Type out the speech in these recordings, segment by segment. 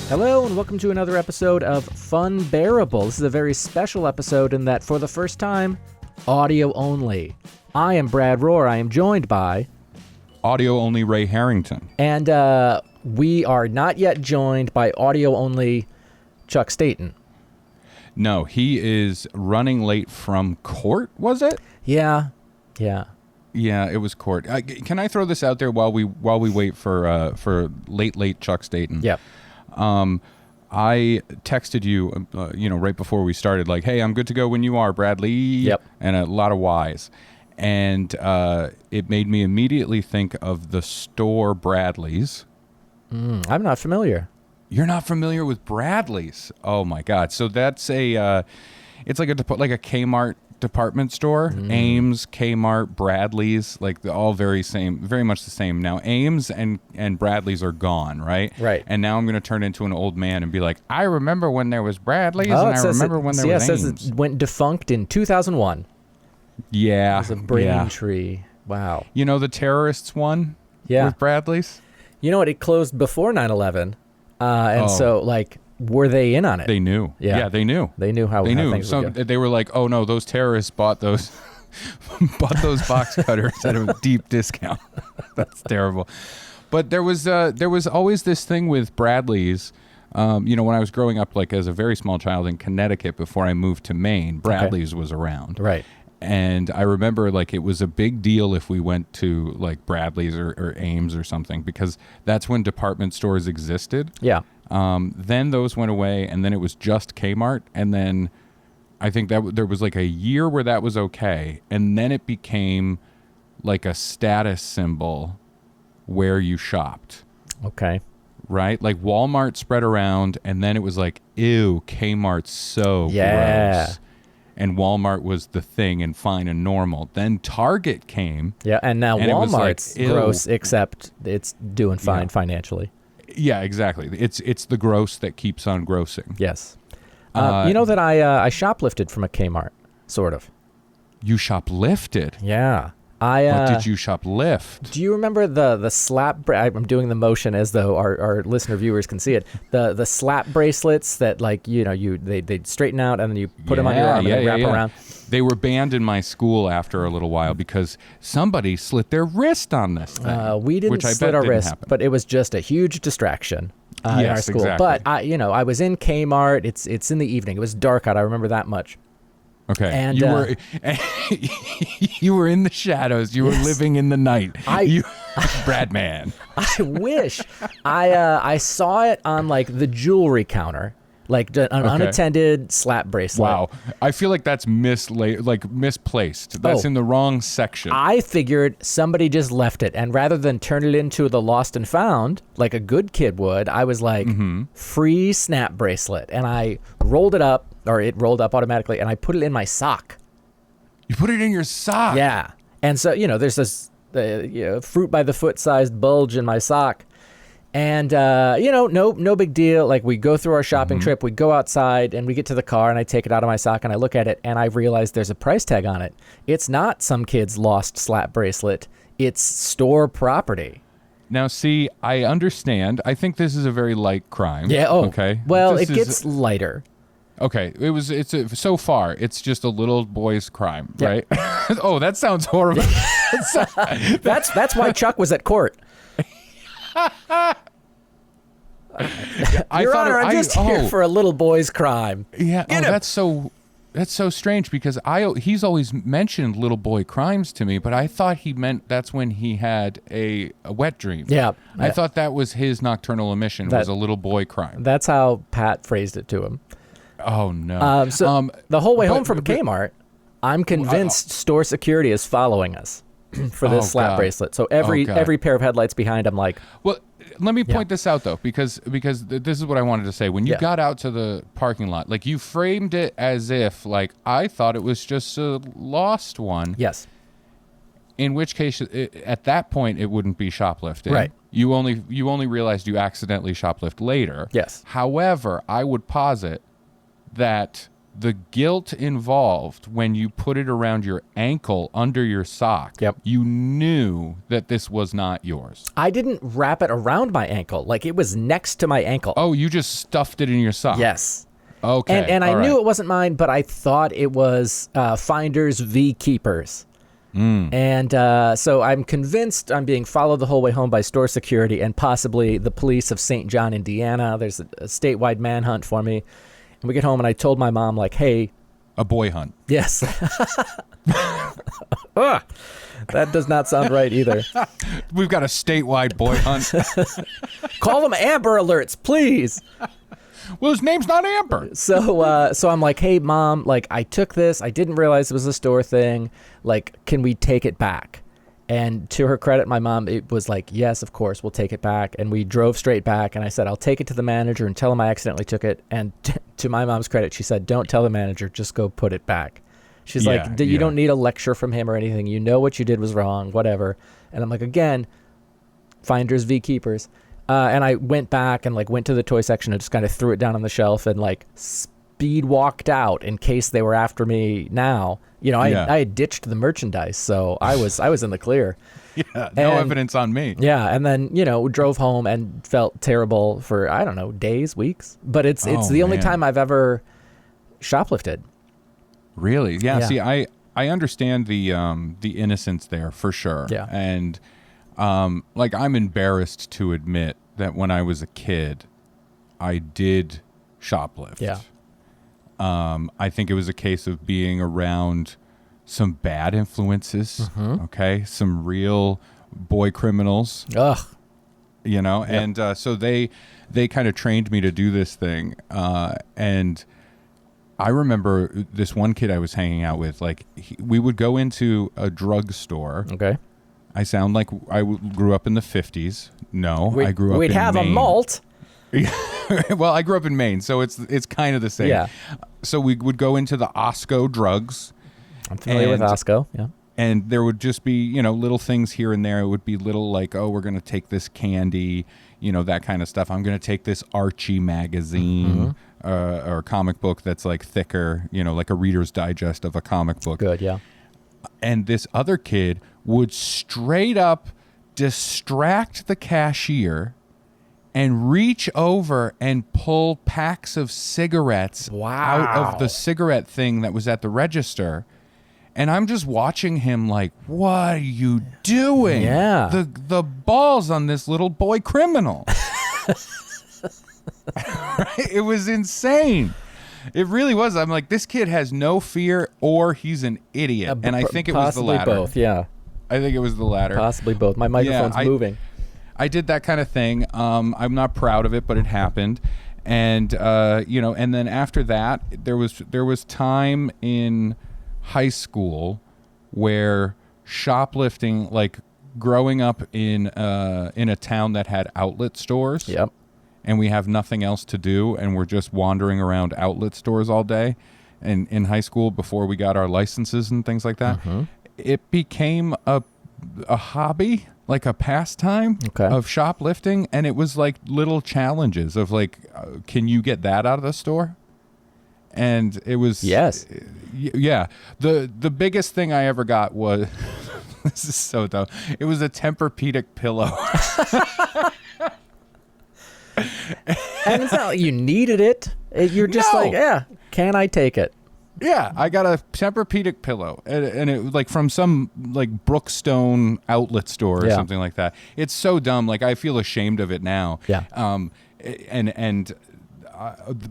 Hello and welcome to another episode of Funbearable. This is a very special episode in that for the first time, audio only. I am Brad Rohr. I am joined by... audio only Ray Harrington. And we are not yet joined by audio only Chuck Staten. No, he is running late from court, was it? Yeah. Yeah, it was court. Can I throw this out there while we wait for late Chuck Staten? Yep. I texted you, right before we started, like, hey, I'm good to go when you are, Bradley. Yep. And a lot of Y's. And it made me immediately think of the store Bradley's. I'm not familiar. You're not familiar with Bradley's? Oh my God! So that's it's like a Kmart department store. Ames, Kmart, Bradley's, like all very much the same. Now Ames and Bradley's are gone, right? Right. And now I'm going to turn into an old man and be like, I remember when there was Bradley's, and I remember when there was Ames. It says it went defunct in 2001. Yeah. It was a brain tree. Wow. You know the terrorists one? Yeah. With Bradley's? You know what? It closed before 9/11. So, like, were they in on it? They knew. Yeah, they knew. They knew how things would go. They were like, oh no, those terrorists bought those box cutters at a deep discount. That's terrible. But there was always this thing with Bradley's. When I was growing up, like as a very small child in Connecticut before I moved to Maine, Bradley's was around. Right. And I remember, like, it was a big deal if we went to, like, Bradley's or Ames or something, because that's when department stores existed. Yeah. Then those went away, and then it was just Kmart. And then I think that there was, like, a year where that was okay. And then it became, like, a status symbol where you shopped. Okay. Right? Like, Walmart spread around, and then it was like, ew, Kmart's so gross. And Walmart was the thing and fine and normal. Then Target came. Yeah, and now Walmart's like, gross, except it's doing fine financially. Yeah, exactly. It's the gross that keeps on grossing. Yes. You know that I shoplifted from a Kmart, sort of. You shoplifted? Yeah. What did you shoplift? Do you remember the slap? I'm doing the motion as though our listener viewers can see it. The slap bracelets that, like, they'd straighten out and then you put them on your arm and they wrap around. They were banned in my school after a little while because somebody slit their wrist on this thing. We didn't slit our wrist, but it was just a huge distraction in our school. Exactly. But I was in Kmart. It's in the evening. It was dark out. I remember that much. Okay, and you were in the shadows. You were living in the night. Bradman. I wish. I saw it on, like, the jewelry counter, like an unattended slap bracelet. Wow, I feel like that's misplaced. That's in the wrong section. I figured somebody just left it, and rather than turn it into the lost and found like a good kid would, I was like, free snap bracelet, and I rolled it up. Or it rolled up automatically, and I put it in my sock. You put it in your sock? Yeah. And so, there's this fruit by the foot sized bulge in my sock. And, no big deal. Like, we go through our shopping trip, we go outside, and we get to the car, and I take it out of my sock, and I look at it, and I realize there's a price tag on it. It's not some kid's lost slap bracelet. It's store property. Now, see, I understand. I think this is a very light crime. Yeah, okay. Well, it gets lighter. Okay, so far it's just a little boy's crime, right? Oh, that sounds horrible. That's why Chuck was at court. Your Honor, I'm just here for a little boy's crime. Yeah, that's so strange because he's always mentioned little boy crimes to me, but I thought he meant that's when he had a wet dream. Yeah, I thought that was his nocturnal emission was a little boy crime. That's how Pat phrased it to him. Oh no! The whole way home from Kmart, I'm convinced store security is following us for this slap bracelet. So every pair of headlights behind, I'm like, well, let me point this out though, because this is what I wanted to say. When you got out to the parking lot, like you framed it as if like I thought it was just a lost one. Yes. In which case, at that point, it wouldn't be shoplifting. Right. You only realized you accidentally shoplift later. Yes. However, I would posit that the guilt involved when you put it around your ankle under your sock, Yep. you knew that this was not yours. I didn't wrap it around my ankle. Like, it was next to my ankle. Oh, you just stuffed it in your sock. Yes. Okay. And I all knew right. it wasn't mine, but I thought it was Finders v. Keepers. And so I'm convinced I'm being followed the whole way home by store security and possibly the police of St. John, Indiana. There's a statewide manhunt for me. And we get home, and I told my mom, like, hey. A boy hunt. Yes. That does not sound right either. We've got a statewide boy hunt. Call them Amber Alerts, please. Well, his name's not Amber. So I'm like, hey, Mom, like, I took this. I didn't realize it was a store thing. Like, can we take it back? And to her credit, my mom, it was like, yes, of course, we'll take it back. And we drove straight back. And I said, I'll take it to the manager and tell him I accidentally took it. And to my mom's credit, she said, don't tell the manager. Just go put it back. She's like, you don't need a lecture from him or anything. You know what you did was wrong, whatever. And I'm like, again, Finders v. Keepers. And I went back and like went to the toy section and just kind of threw it down on the shelf and like speed walked out in case they were after me now. You know, I had ditched the merchandise, so I was in the clear. Yeah, no evidence on me. Yeah, and then, you know, drove home and felt terrible for, I don't know, days, weeks. But it's the only time I've ever shoplifted. Really? Yeah. See, I understand the innocence there for sure. Yeah. And like, I'm embarrassed to admit that when I was a kid, I did shoplift. Yeah. I think it was a case of being around some bad influences. Okay. Some real boy criminals. Ugh. You know, and so they kind of trained me to do this thing. And I remember this one kid I was hanging out with, like, we would go into a drugstore. Okay. I sound like I grew up in the 50s. No, I grew up in Maine. We'd have a malt. Well, I grew up in Maine, so it's kind of the same. Yeah. So we would go into the Osco drugs. I'm familiar with Osco, yeah. And there would just be, you know, little things here and there. It would be little like, oh, we're going to take this candy, you know, that kind of stuff. I'm going to take this Archie magazine or comic book that's like thicker, you know, like a Reader's Digest of a comic book. Good, yeah. And this other kid would straight up distract the cashier and reach over and pull packs of cigarettes out of the cigarette thing that was at the register. And I'm just watching him like, what are you doing? Yeah. The balls on this little boy criminal. Right? It was insane. It really was. I'm like, this kid has no fear or he's an idiot. And I think it was the latter. Possibly both, yeah. I think it was the latter. Possibly both. My microphone's moving. I did that kind of thing. I'm not proud of it, but it happened. And, you know, and then after that, there was time in high school where shoplifting, like growing up in a town that had outlet stores. Yep. And we have nothing else to do, and we're just wandering around outlet stores all day. And in high school, before we got our licenses and things like that, it became a hobby, like a pastime of shoplifting. And it was like little challenges of like, can you get that out of the store? And it was yeah. The biggest thing I ever got was this is so dumb. It was a Tempur-Pedic pillow. And it's not like you needed it. You're just like, yeah, can I take it? Yeah, I got a Tempur-Pedic pillow, and it was like from some like Brookstone outlet store or something like that. It's so dumb. Like, I feel ashamed of it now. Yeah.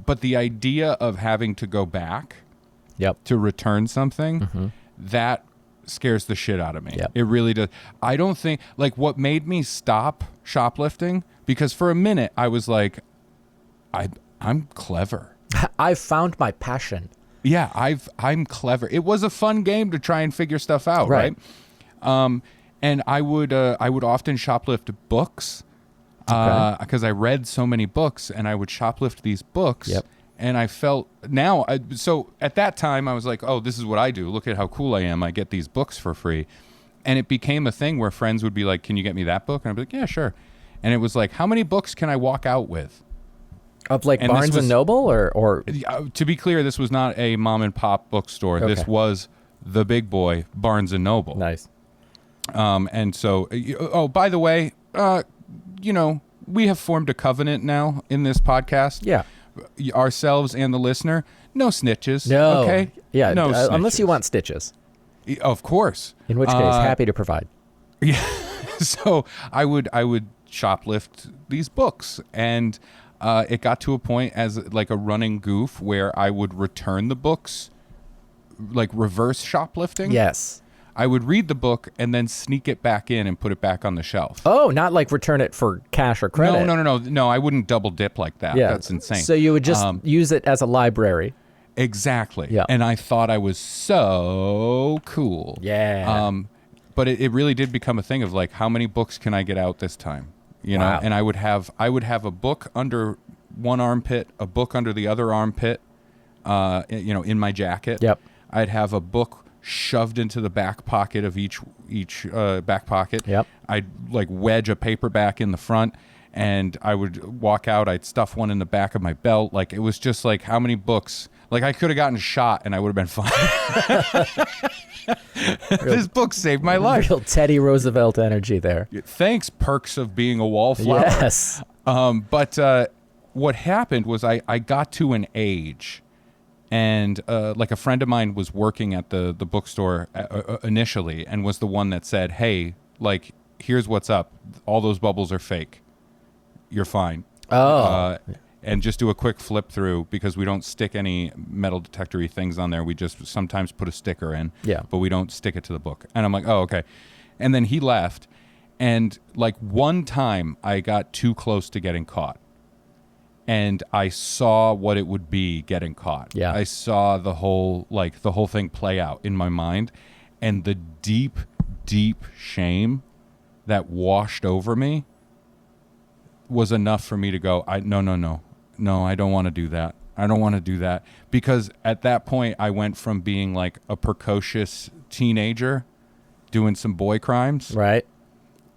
But the idea of having to go back to return something, that scares the shit out of me. It really does. I don't think, like, what made me stop shoplifting, because for a minute I was like, I'm clever. I've found my passion. Yeah, I'm clever. It was a fun game to try and figure stuff out, right? And I would often shoplift books. Because I read so many books, and I would shoplift these books, and I felt so at that time I was like, oh, this is what I do. Look at how cool I am. I get these books for free. And it became a thing where friends would be like, can you get me that book? And I'd be like, yeah, sure. And it was like, how many books can I walk out with? Of like And Barnes and Noble or To be clear, this was not a mom and pop bookstore. Okay. This was the big boy, Barnes and Noble. nice. And so, by the way, we have formed a covenant now in this podcast. Yeah. Ourselves and the listener, no snitches. No. Okay. Yeah. No unless you snitches. want stitches, Of course. in which case, happy to provide. Yeah. So I would shoplift these books, and it got to a point as like a running goof where I would return the books, like reverse shoplifting. Yes. I would read the book and then sneak it back in and put it back on the shelf. Oh, not like return it for cash or credit. No. I wouldn't double dip like that. Yeah. That's insane. So you would just use it as a library. Exactly. Yeah. And I thought I was so cool. Yeah. But it really did become a thing of like, how many books can I get out this time? You know, Wow. and I would have a book under one armpit, a book under the other armpit, in my jacket. Yep. I'd have a book shoved into the back pocket of each back pocket. Yep. I'd like wedge a paperback in the front, and I would walk out. I'd stuff one in the back of my belt. Like, it was just like, how many books? Like, I could have gotten shot and I would have been fine. This book saved my life. Real Teddy Roosevelt energy there. Thanks, perks of being a wallflower. Yes. But what happened was I got to an age, and like a friend of mine was working at the bookstore initially, and was the one that said, hey, like, here's what's up. All those bubbles are fake. You're fine. Oh. And just do a quick flip through, because we don't stick any metal detector-y things on there. We just sometimes put a sticker in, Yeah. but we don't stick it to the book. And I'm like, oh, okay. And then he left, and like one time I got too close to getting caught. And I saw what it would be getting caught. Yeah. I saw the whole thing play out in my mind, and the deep, deep shame that washed over me was enough for me to go, no, I don't want to do that. I don't want to do that. Because at that point, I went from being like a precocious teenager doing some boy crimes, Right.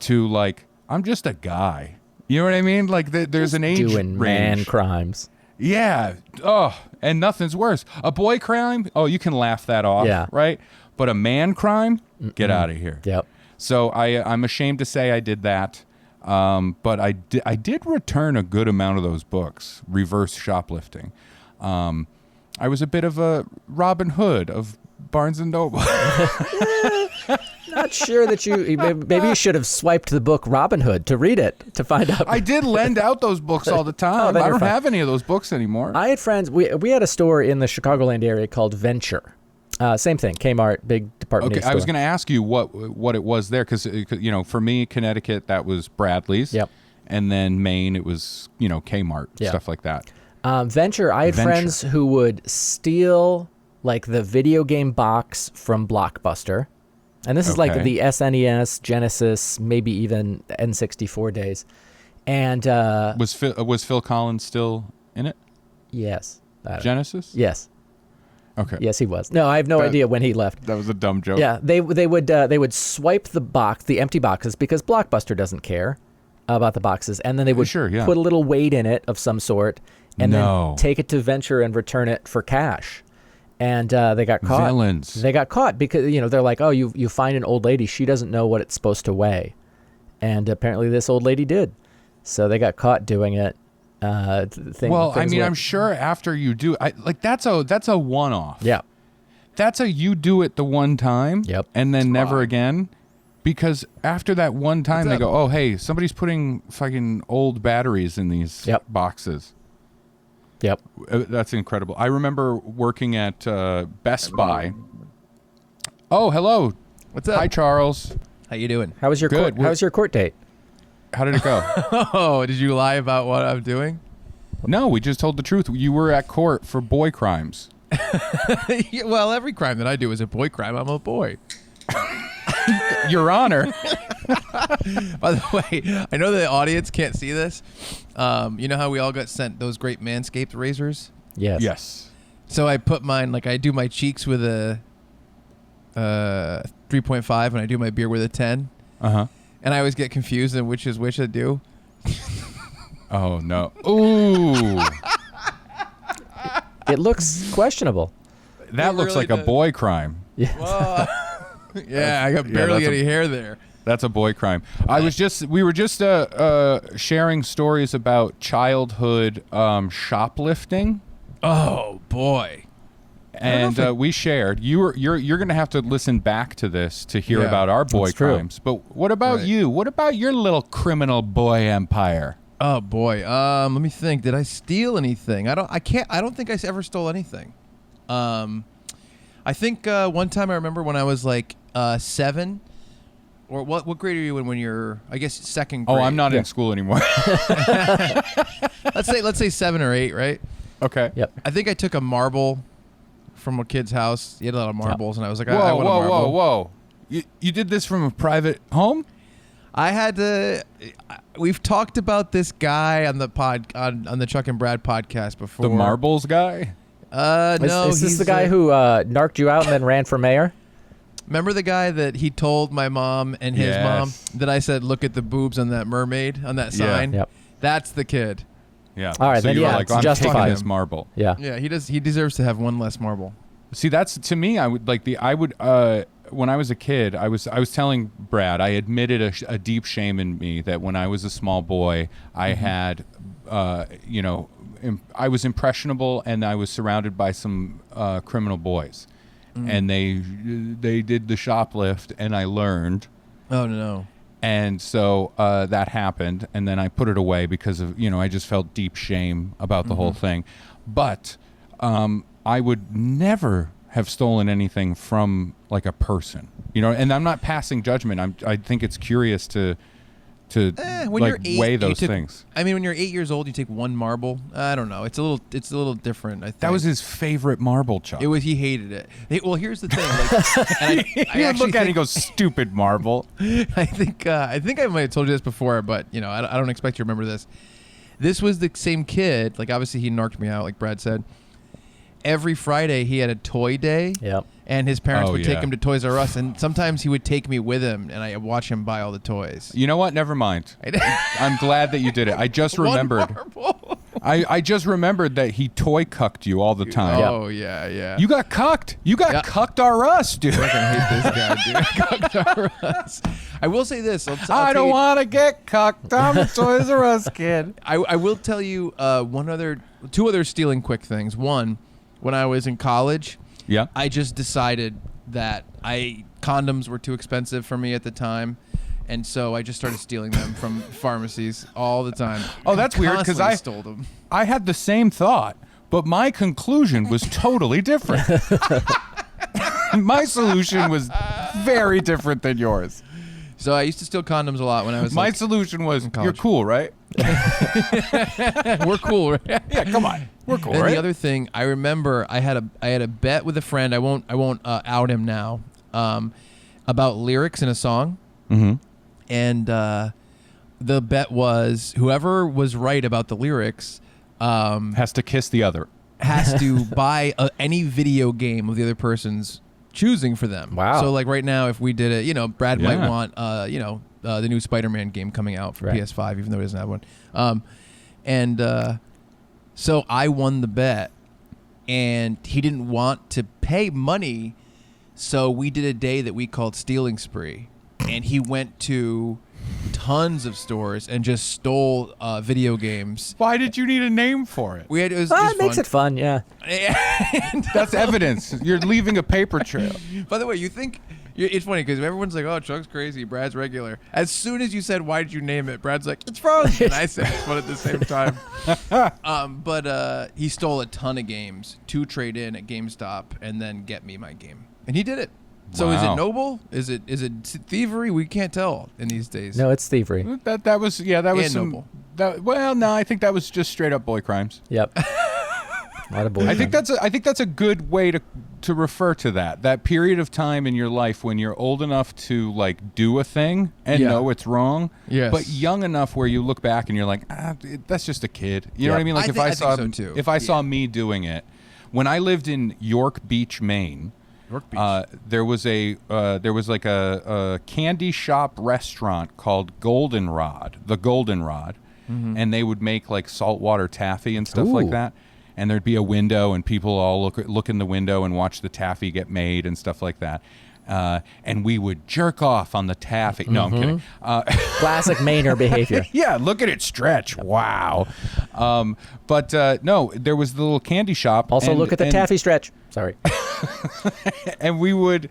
to like, I'm just a guy. You know what I mean? Like, there's an age Doing man range. crimes. Yeah. Oh, and nothing's worse. A boy crime, oh, you can laugh that off, Yeah. right? But a man crime, get out of here. Yep. So I'm ashamed to say I did that. But I did return a good amount of those books, reverse shoplifting. I was a bit of a Robin Hood of Barnes and Noble. Not sure that maybe you should have swiped the book Robin Hood to read it to find out. I did lend out those books all the time. then I you're don't fine. have any of those books anymore. I had friends. We had a store in the Chicagoland area called Venture. Same thing. Kmart, big department Okay, store. I was going to ask you what it was there, because for me, Connecticut, that was Bradley's. Yep. And then Maine, it was Kmart, Yeah. stuff like that. Venture. I had Venture. friends who would steal like the video game box from Blockbuster, and this is like Okay. the SNES, Genesis, maybe even N64 days. And Was Phil Collins still in it? yes, Genesis? yes, Okay. yes, he was. No, I have no idea when he left. That was a dumb joke. Yeah, they would swipe the empty boxes, because Blockbuster doesn't care about the boxes, and then they would Sure, yeah. put a little weight in it of some sort, and No. then take it to Venture and return it for cash. And they got caught. Villains. They got caught because they're like, oh, you find an old lady, she doesn't know what it's supposed to weigh, and apparently this old lady did, so they got caught doing it. I'm sure after you do, that's a one-off. Yeah. That's you do it the one time. Yep. And then never again, because after that one time they go, oh hey, somebody's putting fucking old batteries in these Yep. boxes. Yep. That's incredible. I remember working at Best Buy. Oh, hello. What's up? Hi, Charles. How you doing? How was your Good. court? How was your court date? How did it go? Oh, did you lie about what I'm doing? No, we just told the truth. You were at court for boy crimes. Yeah, well, every crime that I do is a boy crime. I'm a boy. Your Honor. By the way, I know the audience can't see this. You know how we all got sent those great Manscaped razors? Yes. Yes. So I put mine, like I do my cheeks with a 3.5 and I do my beard with a 10. Uh-huh. And I always get confused on which is which I do. Oh no! Ooh, It looks questionable. that looks really like a does. boy crime. Yeah. Yeah, I got barely that's any hair there. That's a boy crime. We were just sharing stories about childhood shoplifting, Oh boy. and we shared. You're gonna have to listen back to this to hear Yeah, about our boy that's true. crimes. But what about Right. you? What about your little criminal boy empire? Oh boy. Let me think. Did I steal anything? I don't think I ever stole anything. I think one time I remember when I was like 7, or what grade are you in when you're? I guess second grade. Oh, I'm not in school anymore. Let's say 7 or 8, right? Okay. Yep. I think I took a marble from a kid's house. He had a lot of marbles, and I was like, I Whoa, want a marble. whoa! You did this from a private home? I had to. We've talked about this guy on the on the Chuck and Brad podcast before. The marbles guy? No, Is this he's the guy who narked you out and then ran for mayor? Remember the guy that he told my mom and his Yes. mom that I said, "Look at the boobs on that mermaid on that Yeah. sign." Yep. That's the kid. Yeah. All right, so then, you were yeah, like, it's I'm taking justified. this marble. Yeah. Yeah, he does. He deserves to have one less marble. See, that's to me. I would when I was a kid, I was telling Brad, I admitted a deep shame in me that when I was a small boy, I had, I was impressionable and I was surrounded by some criminal boys, and they did the shoplift, and I learned. Oh no. And so that happened, and then I put it away because of I just felt deep shame about the whole thing. But I would never have stolen anything from like a person, and I'm not passing judgment. I think it's curious to When you're 8, weigh you those took- things. I mean, when you're 8 years old, you take one marble. I don't know. It's a little different. I think That was his favorite marble, Chuck. It was. He hated it. Well, here's the thing. Like, and I You actually look at it and think- go, stupid marble. I think I might have told you this before, but I don't expect you to remember this. This was the same kid. Like, obviously he narked me out, like Brad said. Every Friday he had a toy day. Yep. And his parents Oh, would yeah. take him to Toys R Us, and sometimes he would take me with him, and I would watch him buy all the toys. You know what? Never mind. I'm glad that you did it. I just remembered. One marble. I just remembered that he toy cucked you all the time. Oh yeah. You got cucked. You got Yeah. cucked R Us, dude. I hate this guy, dude. I will say this. I'll I tell don't you- want to get cucked. I'm a Toys R Us kid. I will tell you two other stealing quick things. One, when I was in college, Yeah. I just decided that condoms were too expensive for me at the time, and so I just started stealing them from pharmacies all the time. Oh, that's weird, 'cause Constantly I- stole them. I had the same thought, but my conclusion was totally different. My solution was very different than yours. So I used to steal condoms a lot when I was. My solution was, college. you're cool, right? We're cool, right? Yeah, come on. We're cool, And right? the other thing, I remember I had a bet with a friend. I won't out him now. About lyrics in a song, mm-hmm. and the bet was whoever was right about the lyrics Has to kiss the other. has to buy any video game of the other person's choosing for them. Wow. So like right now, if we did it, Brad Yeah. might want the new Spider-Man game coming out for Right. PS5, even though he doesn't have one. So I won the bet, and he didn't want to pay money, so we did a day that we called Stealing Spree, and he went to tons of stores and just stole video games. Why did you need a name for it? It was Ah, just it makes fun. it fun, yeah. That's evidence. You're leaving a paper trail. By the way, it's funny because everyone's like, "Oh, Chuck's crazy, Brad's regular." As soon as you said, "Why did you name it?" Brad's like, "It's fun," and I said, "It's fun" at the same time. But he stole a ton of games to trade in at GameStop and then get me my game, and he did it. So is Wow. it noble? Is it thievery? We can't tell in these days. No, it's thievery. That was And some. noble. No, I think that was just straight up boy crimes. Yep. A lot of boys. I think that's a good way to refer to that period of time in your life when you're old enough to like do a thing and Yeah. know it's wrong, Yes. but young enough where you look back and you're like, that's just a kid. You know what I mean? Like I think so, too. if I saw me doing it when I lived in York Beach, Maine. York Beach. There was like a candy shop restaurant called the Goldenrod, and they would make like saltwater taffy and stuff like Ooh. that. And there'd be a window, and people all look in the window and watch the taffy get made and stuff like that. And we would jerk off on the taffy. No, I'm kidding. Classic Mainer behavior. Yeah, look at it stretch. Wow. But no, there was the little candy shop. Also, and- look at the and- taffy stretch. Sorry. And we would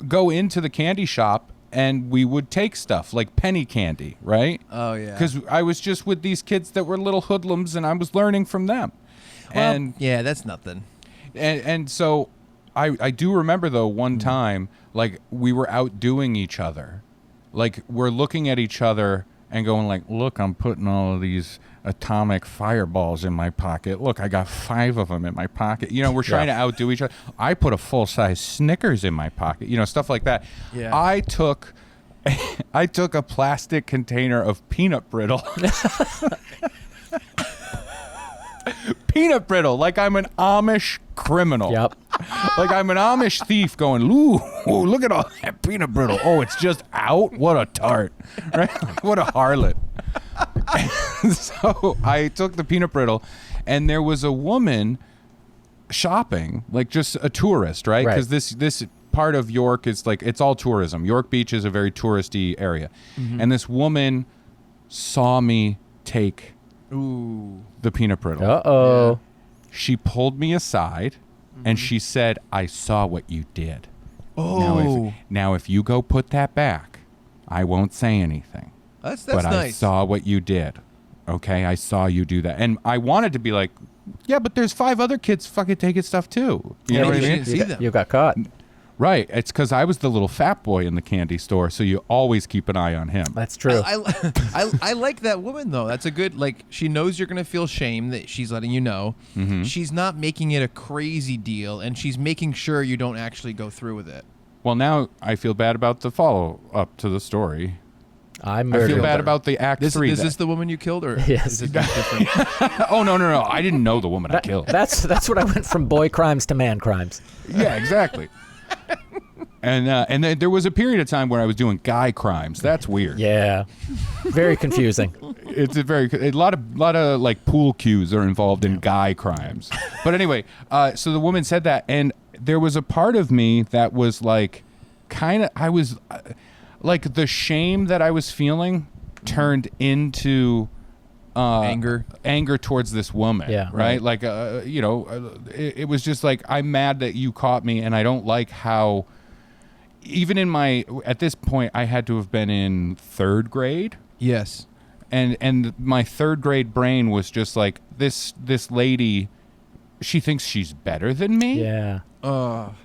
go into the candy shop and we would take stuff like penny candy, right? Oh, yeah. Because I was just with these kids that were little hoodlums and I was learning from them. Well, yeah, that's nothing. And so I do remember, though, one time, like, we were outdoing each other. Like, we're looking at each other and going like, look, I'm putting all of these atomic fireballs in my pocket. Look, I got 5 of them in my pocket. You know, we're trying to outdo each other. I put a full-size Snickers in my pocket. You know, stuff like that. Yeah. I took a plastic container of peanut brittle. Peanut brittle, like I'm an Amish criminal. Yep. Like I'm an Amish thief going, ooh, look at all that peanut brittle. Oh, it's just out? What a tart. Right? What a harlot. And so I took the peanut brittle, and there was a woman shopping, like just a tourist, right? Because this part of York is like, it's all tourism. York Beach is a very touristy area. And this woman saw me take the peanut brittle. Uh-oh. She pulled me aside and she said, I saw what you did. Oh. Now if you go put that back, I won't say anything. That's but nice. I saw what you did. Okay? I saw you do that. And I wanted to be like, yeah, but there's 5 other kids fucking taking stuff too. You know what I you mean? didn't see them. You got caught. Right. It's because I was the little fat boy in the candy store, so you always keep an eye on him. That's true. I like that woman, though. That's a good, like, she knows you're going to feel shame that she's letting you know. She's not making it a crazy deal, and she's making sure you don't actually go through with it. Well, now I feel bad about the follow-up to the story. I I murdered feel bad her. about the Act 3. Is this the woman you killed, or Yes. is this different? Oh, no. I didn't know the woman I killed. That's what I went from boy crimes to man crimes. Yeah, exactly. And then there was a period of time where I was doing guy crimes. That's weird. Yeah. Very confusing. It's a lot of like pool cues are involved in guy crimes. But anyway, so the woman said that, and there was a part of me that was like, I was like, the shame that I was feeling turned into anger towards this woman. Yeah. Right. Like, it was just like, I'm mad that you caught me, and I don't like how. Even at this point, I had to have been in 3rd grade. Yes. And my 3rd grade brain was just like, this lady, she thinks she's better than me. Yeah.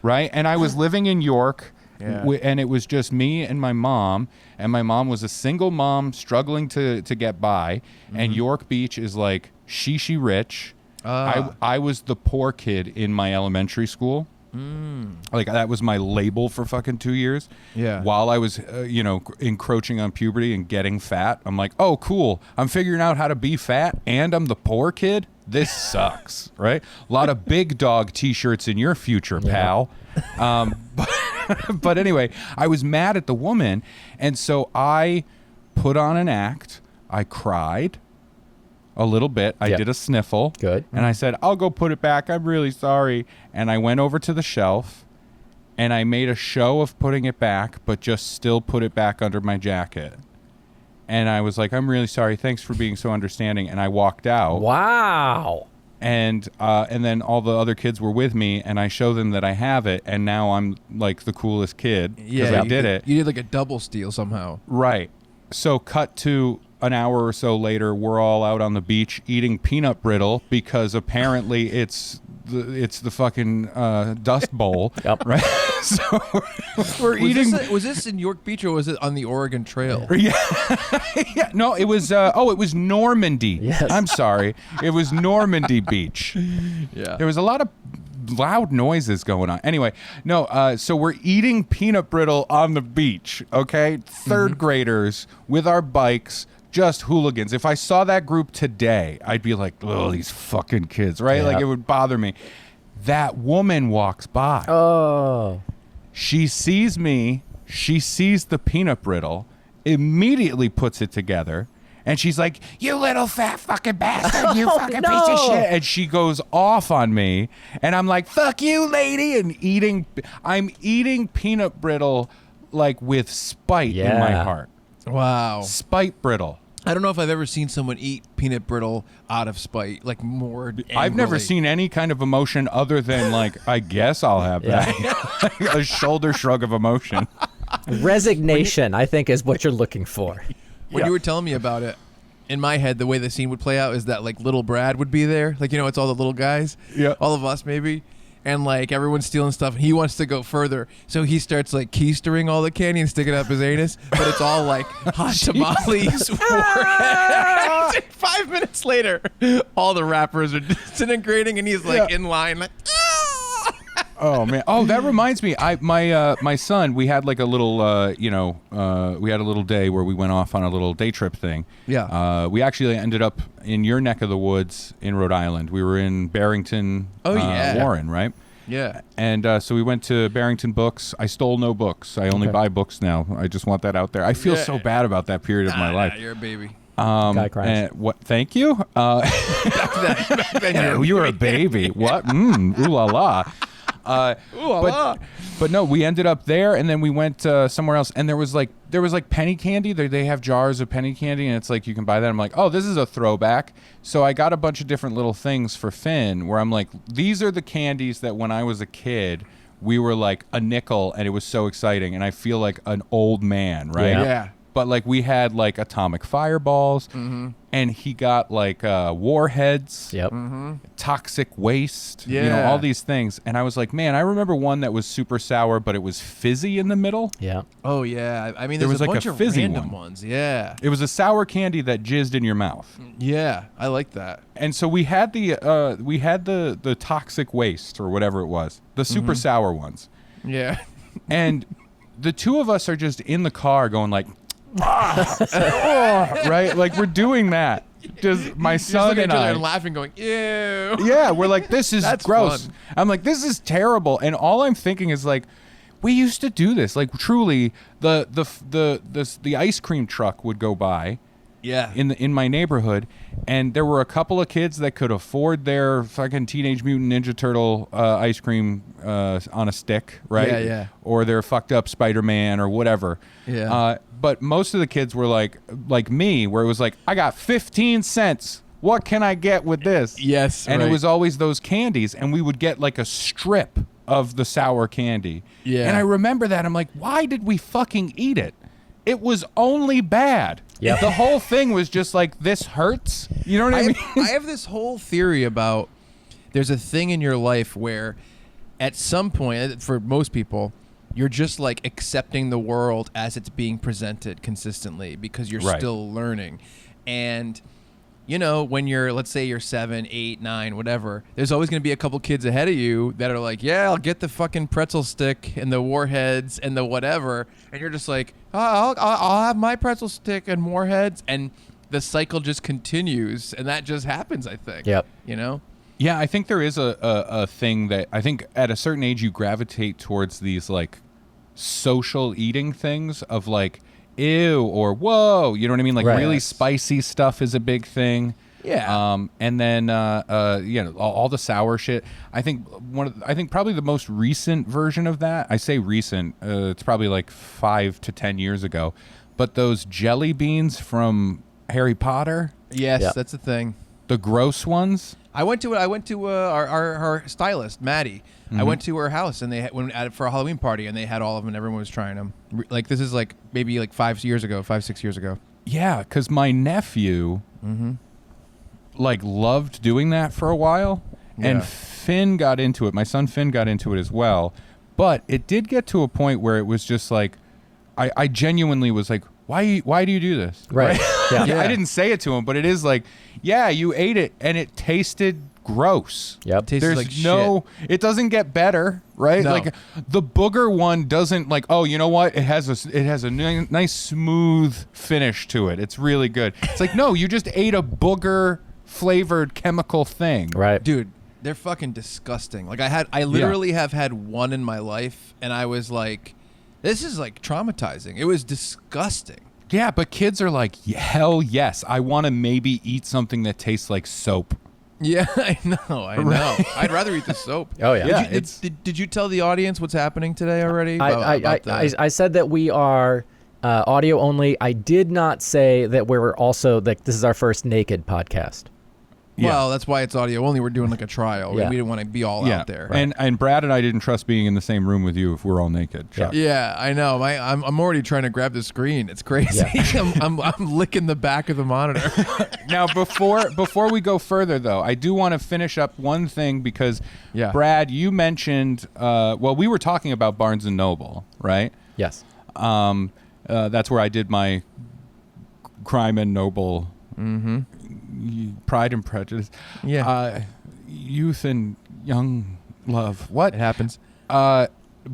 Right? And I was living in York, Yeah. and it was just me and my mom was a single mom struggling to get by. And York Beach is like, she rich. I was the poor kid in my elementary school. Like, that was my label for fucking 2 years. Yeah. While I was, encroaching on puberty and getting fat, I'm like, oh, cool. I'm figuring out how to be fat, and I'm the poor kid. This sucks, right? A lot of big dog T-shirts in your future, pal. But anyway, I was mad at the woman, and so I put on an act. I cried a little bit. I did a sniffle. Good. And I said, I'll go put it back. I'm really sorry. And I went over to the shelf, and I made a show of putting it back, but just still put it back under my jacket. And I was like, I'm really sorry. Thanks for being so understanding. And I walked out. Wow. And then all the other kids were with me, and I show them that I have it, and now I'm like the coolest kid because I did it. You did like a double steal somehow. Right. So cut to an hour or so later, we're all out on the beach eating peanut brittle because apparently it's the fucking Dust Bowl. Yep. Right. So we're eating. Was this in York Beach, or was it on the Oregon Trail? Yeah. No, it was. It was Normandy. Yes. I'm sorry. It was Normandy Beach. Yeah. There was a lot of loud noises going on. Anyway, no. So we're eating peanut brittle on the beach. Okay, 3rd graders with our bikes. Just hooligans. If I saw that group today, I'd be like, oh, these fucking kids, right? Yeah. Like, it would bother me. That woman walks by. Oh. She sees me. She sees the peanut brittle, immediately puts it together, And she's like, "You little fat fucking bastard, you fucking piece of shit." And she goes off on me. And I'm like, "Fuck you, lady." And I'm eating peanut brittle like with spite in my heart. Wow. Spite brittle. I don't know if I've ever seen someone eat peanut brittle out of spite, like more angrily. I've never seen any kind of emotion other than like, I guess I'll have that. A shoulder shrug of emotion. Resignation, I think, is what you're looking for. When you were telling me about it, in my head, the way the scene would play out is that like little Brad would be there. Like, it's all the little guys. Yeah. All of us maybe. And like everyone's stealing stuff and he wants to go further. So he starts like keistering all the candy and sticking up his anus. But it's all like hot tamales. 5 minutes later, all the rappers are disintegrating and he's like in line like, oh man! Oh, that reminds me. My son. We had like a little, we had a little day where we went off on a little day trip thing. Yeah. We actually ended up in your neck of the woods in Rhode Island. We were in Barrington, Warren, right? Yeah. And so we went to Barrington Books. I stole no books. I only buy books now. I just want that out there. I feel so bad about that period of my life. You're a baby. Guy cries. What? Thank you. Back then You were a baby. What? Ooh la la. But no, we ended up there, and then we went somewhere else, and there was like penny candy. They have jars of penny candy, and it's like you can buy that. I'm like, oh, this is a throwback. So I got a bunch of different little things for Finn, where I'm like, these are the candies that when I was a kid, we were like a nickel, and it was so exciting, and I feel like an old man, right? Yeah. But like we had like atomic fireballs, and he got like warheads, toxic waste, all these things. And I was like, man, I remember one that was super sour, but it was fizzy in the middle. Yeah. Oh yeah. I mean, There there's was a like bunch a of fizzy random one. ones. Yeah. It was a sour candy that jizzed in your mouth. Yeah. I like that. And so we had the toxic waste or whatever it was, the super sour ones. Yeah. And the two of us are just in the car going like, right? Like we're doing that. Just my son and I and laughing, going, ew. Yeah, we're like, this is That's gross. fun. I'm like, this is terrible. And all I'm thinking is like, we used to do this. Like truly, the ice cream truck would go by. Yeah. In my neighborhood, and there were a couple of kids that could afford their fucking Teenage Mutant Ninja Turtle ice cream on a stick, right? Yeah. Or their fucked up Spider-Man or whatever. Yeah. But most of the kids were like me, where it was like, I got 15 cents. What can I get with this? Yes. And right. it was always those candies, and we would get like a strip of the sour candy. Yeah. And I remember that. I'm like, why did we fucking eat it? It was only bad. Yep. The whole thing was just like, this hurts. You know what I mean? I have this whole theory about there's a thing in your life where at some point, for most people, you're just like accepting the world as it's being presented consistently because you're still learning. And when you're, let's say you're 7, 8, 9, whatever, there's always going to be a couple kids ahead of you that are like, yeah, I'll get the fucking pretzel stick and the warheads and the whatever. And you're just like, oh, I'll have my pretzel stick and warheads. And the cycle just continues. And that just happens, I think. Yep. Yeah, I think there is a thing that I think at a certain age you gravitate towards these like social eating things of like, ew or whoa, you know what I mean? Like really spicy stuff is a big thing. Yeah. And then all the sour shit. I think probably the most recent version of that. I say recent. It's probably like 5 to 10 years ago. But those jelly beans from Harry Potter. Yes, that's the thing. The gross ones. I went to our stylist, Maddie. I went to her house and they went for a Halloween party and they had all of them and everyone was trying them. Like this is like maybe like 5, 6 years ago. Yeah, because my nephew like loved doing that for a while, and Finn got into it. My son Finn got into it as well, but it did get to a point where it was just like, I genuinely was like, why do you do this? Right. Yeah. I didn't say it to him, but it is like, yeah, you ate it and it tasted gross. Yep. Tastes like it doesn't get better, right? No. Like the booger one doesn't like, oh, you know what? It has a nice smooth finish to it. It's really good. It's like, no, you just ate a booger flavored chemical thing. Right. Dude, they're fucking disgusting. Like I literally have had one in my life and I was like, this is like traumatizing. It was disgusting. Yeah, but kids are like, hell yes, I want to maybe eat something that tastes like soap. Yeah, I know. I'd rather eat the soap. Oh, yeah. Did you tell the audience what's happening today already? I said that we are audio only. I did not say that we're also, like, this is our first naked podcast. Well, that's why it's audio only. We're doing like a trial. Yeah. We didn't want to be all out there. Right. And Brad and I didn't trust being in the same room with you if we're all naked. Chuck. Yeah, I know. I'm already trying to grab the screen. It's crazy. Yeah. I'm licking the back of the monitor. Now, before we go further, though, I do want to finish up one thing because, Brad, you mentioned, we were talking about Barnes & Noble, right? Yes. That's where I did my Crime and Noble Pride and Prejudice. Yeah. Youth and young love. What? It happens. But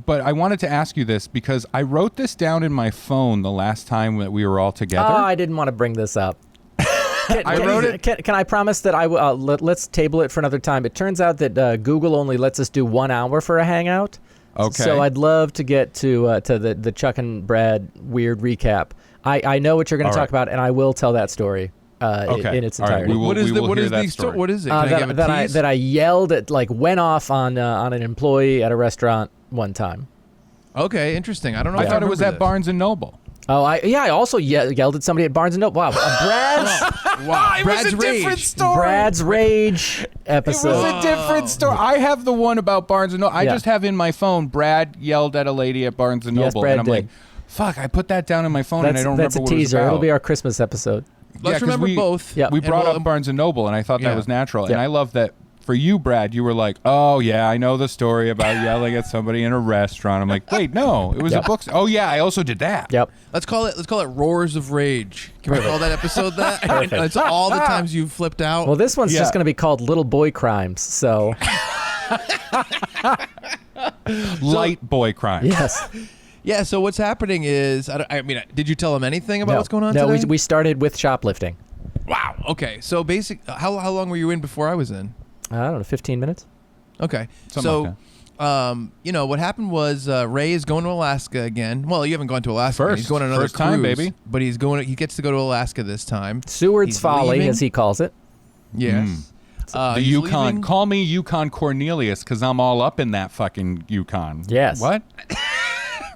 I wanted to ask you this because I wrote this down in my phone the last time that we were all together. Oh, I didn't want to bring this up. Can I promise that I will? Let's table it for another time. It turns out that Google only lets us do 1 hour for a hangout. Okay. So I'd love to get to the Chuck and Brad weird recap. I know what you're going to talk about, and I will tell that story in its entirety. Right. What is it? That I yelled at, like, went off on an employee at a restaurant one time. Okay, interesting. I don't know. I thought it was at Barnes & Noble. Oh, I also yelled at somebody at Barnes & Noble. Wow, It was a different story. Brad's rage episode. It was a different story. I have the one about Barnes & Noble. I just have in my phone, Brad yelled at a lady at Barnes & Noble. Yes, Brad and I'm did. like, fuck, I put that down in my phone and I don't remember what it was about. That's a teaser. It'll be our Christmas episode. Let's remember both. Yeah. We brought up Barnes & Noble, and I thought that was natural. And I love that for you, Brad, you were like, oh, yeah, I know the story about yelling at somebody in a restaurant. I'm like, wait, no, it was a book. Oh, yeah, I also did that. Yep. Let's call it Roars of Rage. Can we call that episode that? It's all the times you've flipped out. Well, this one's just going to be called Little Boy Crimes, so. Light boy crime. Yes. Yeah, so what's happening is, did you tell him anything about what's going on today? No, we started with shoplifting. Wow. Okay, so how long were you in before I was in? I don't know, 15 minutes? Okay. Something like that. What happened was Ray is going to Alaska again. Well, you haven't gone to Alaska. He's going on another first time, cruise, baby. But he gets to go to Alaska this time. Seward's Folly, leaving. as he calls it. Yes. The Yukon. Leaving. Call me Yukon Cornelius because I'm all up in that fucking Yukon. Yes. What?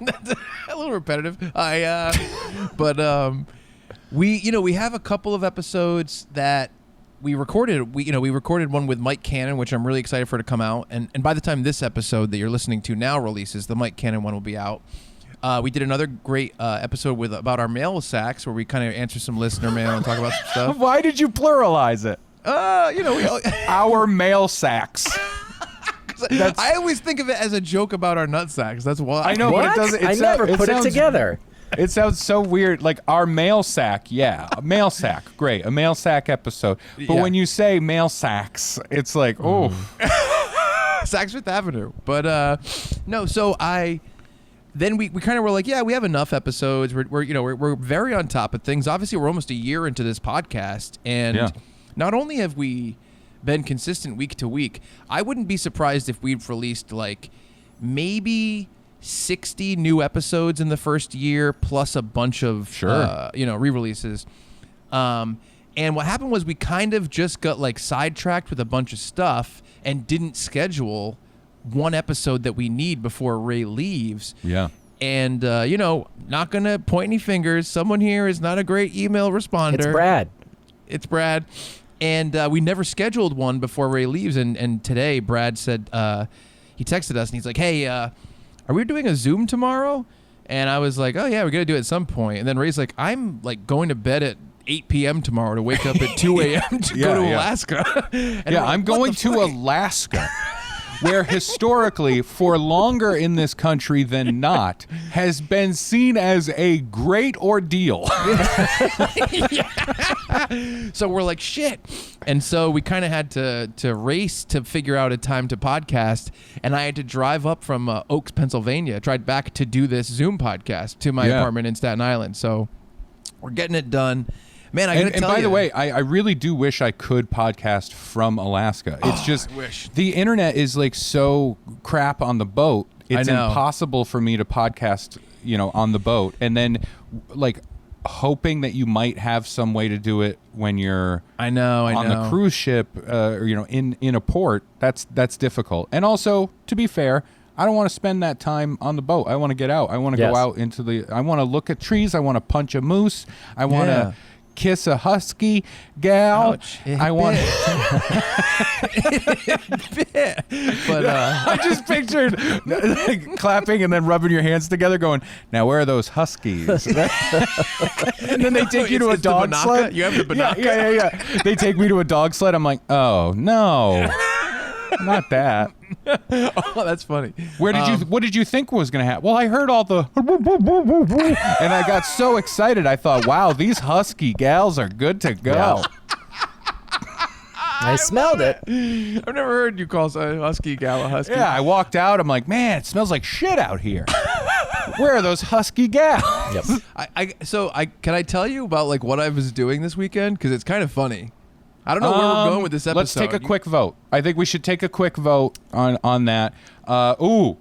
That's a little repetitive. We have a couple of episodes that we recorded. We recorded one with Mike Cannon, which I'm really excited for to come out. And by the time this episode that you're listening to now releases, the Mike Cannon one will be out. We did another great episode about our mail sacks where we kind of answer some listener mail and talk about some stuff. Why did you pluralize it? Our mail sacks. I always think of it as a joke about our nut sacks. That's why. I know, What? but it doesn't. I never put it together. It sounds so weird. Like our mail sack, a mail sack, great, a mail sack episode. But when you say mail sacks, it's like, oh, Saks Fifth Avenue. But no, so then we kind of were like, yeah, we have enough episodes. We're very on top of things. Obviously, we're almost a year into this podcast, and not only have we been consistent week to week, I wouldn't be surprised if we've released like maybe 60 new episodes in the first year, plus a bunch of re-releases. And what happened was we kind of just got like sidetracked with a bunch of stuff and didn't schedule one episode that we need before Ray leaves. Yeah. And not gonna point any fingers. Someone here is not a great email responder. It's Brad. And we never scheduled one before Ray leaves. And today Brad said, he texted us and he's like, hey, are we doing a Zoom tomorrow? And I was like, oh, yeah, we're going to do it at some point. And then Ray's like, I'm like going to bed at 8 p.m. tomorrow to wake up at 2 a.m. to go to Alaska. And I'm going to Alaska, where historically, for longer in this country than not, has been seen as a great ordeal. So we're like, shit. And so we kind of had to race to figure out a time to podcast. And I had to drive up from Oaks, Pennsylvania, drive back to do this Zoom podcast to my apartment in Staten Island. So we're getting it done. Man, and by the way, I really do wish I could podcast from Alaska. It's just the internet is like so crap on the boat. It's impossible for me to podcast, on the boat. And then like hoping that you might have some way to do it when you're I know. on the cruise ship, or, in a port. That's difficult. And also, to be fair, I don't want to spend that time on the boat. I want to get out. I want to go out I want to look at trees. I want to punch a moose. I want to kiss a husky gal. Ouch. I want But I just pictured clapping and then rubbing your hands together going, now where are those huskies? And then they take you to a It's the dog banaka? sled. You have the banaka? Yeah. They take me to a dog sled. I'm like, oh, no. Not that. oh, that's funny. What did you think was going to happen? Well, I heard all the and I got so excited. I thought, wow, these husky gals are good to go. Yeah. I smelled it. I've never heard you call a husky gal a husky. Yeah, I walked out. I'm like, man, it smells like shit out here. Where are those husky gals? Yep. So can I tell you about like what I was doing this weekend? Because it's kind of funny. I don't know where we're going with this episode. Let's take a quick vote. I think we should take a quick vote on that.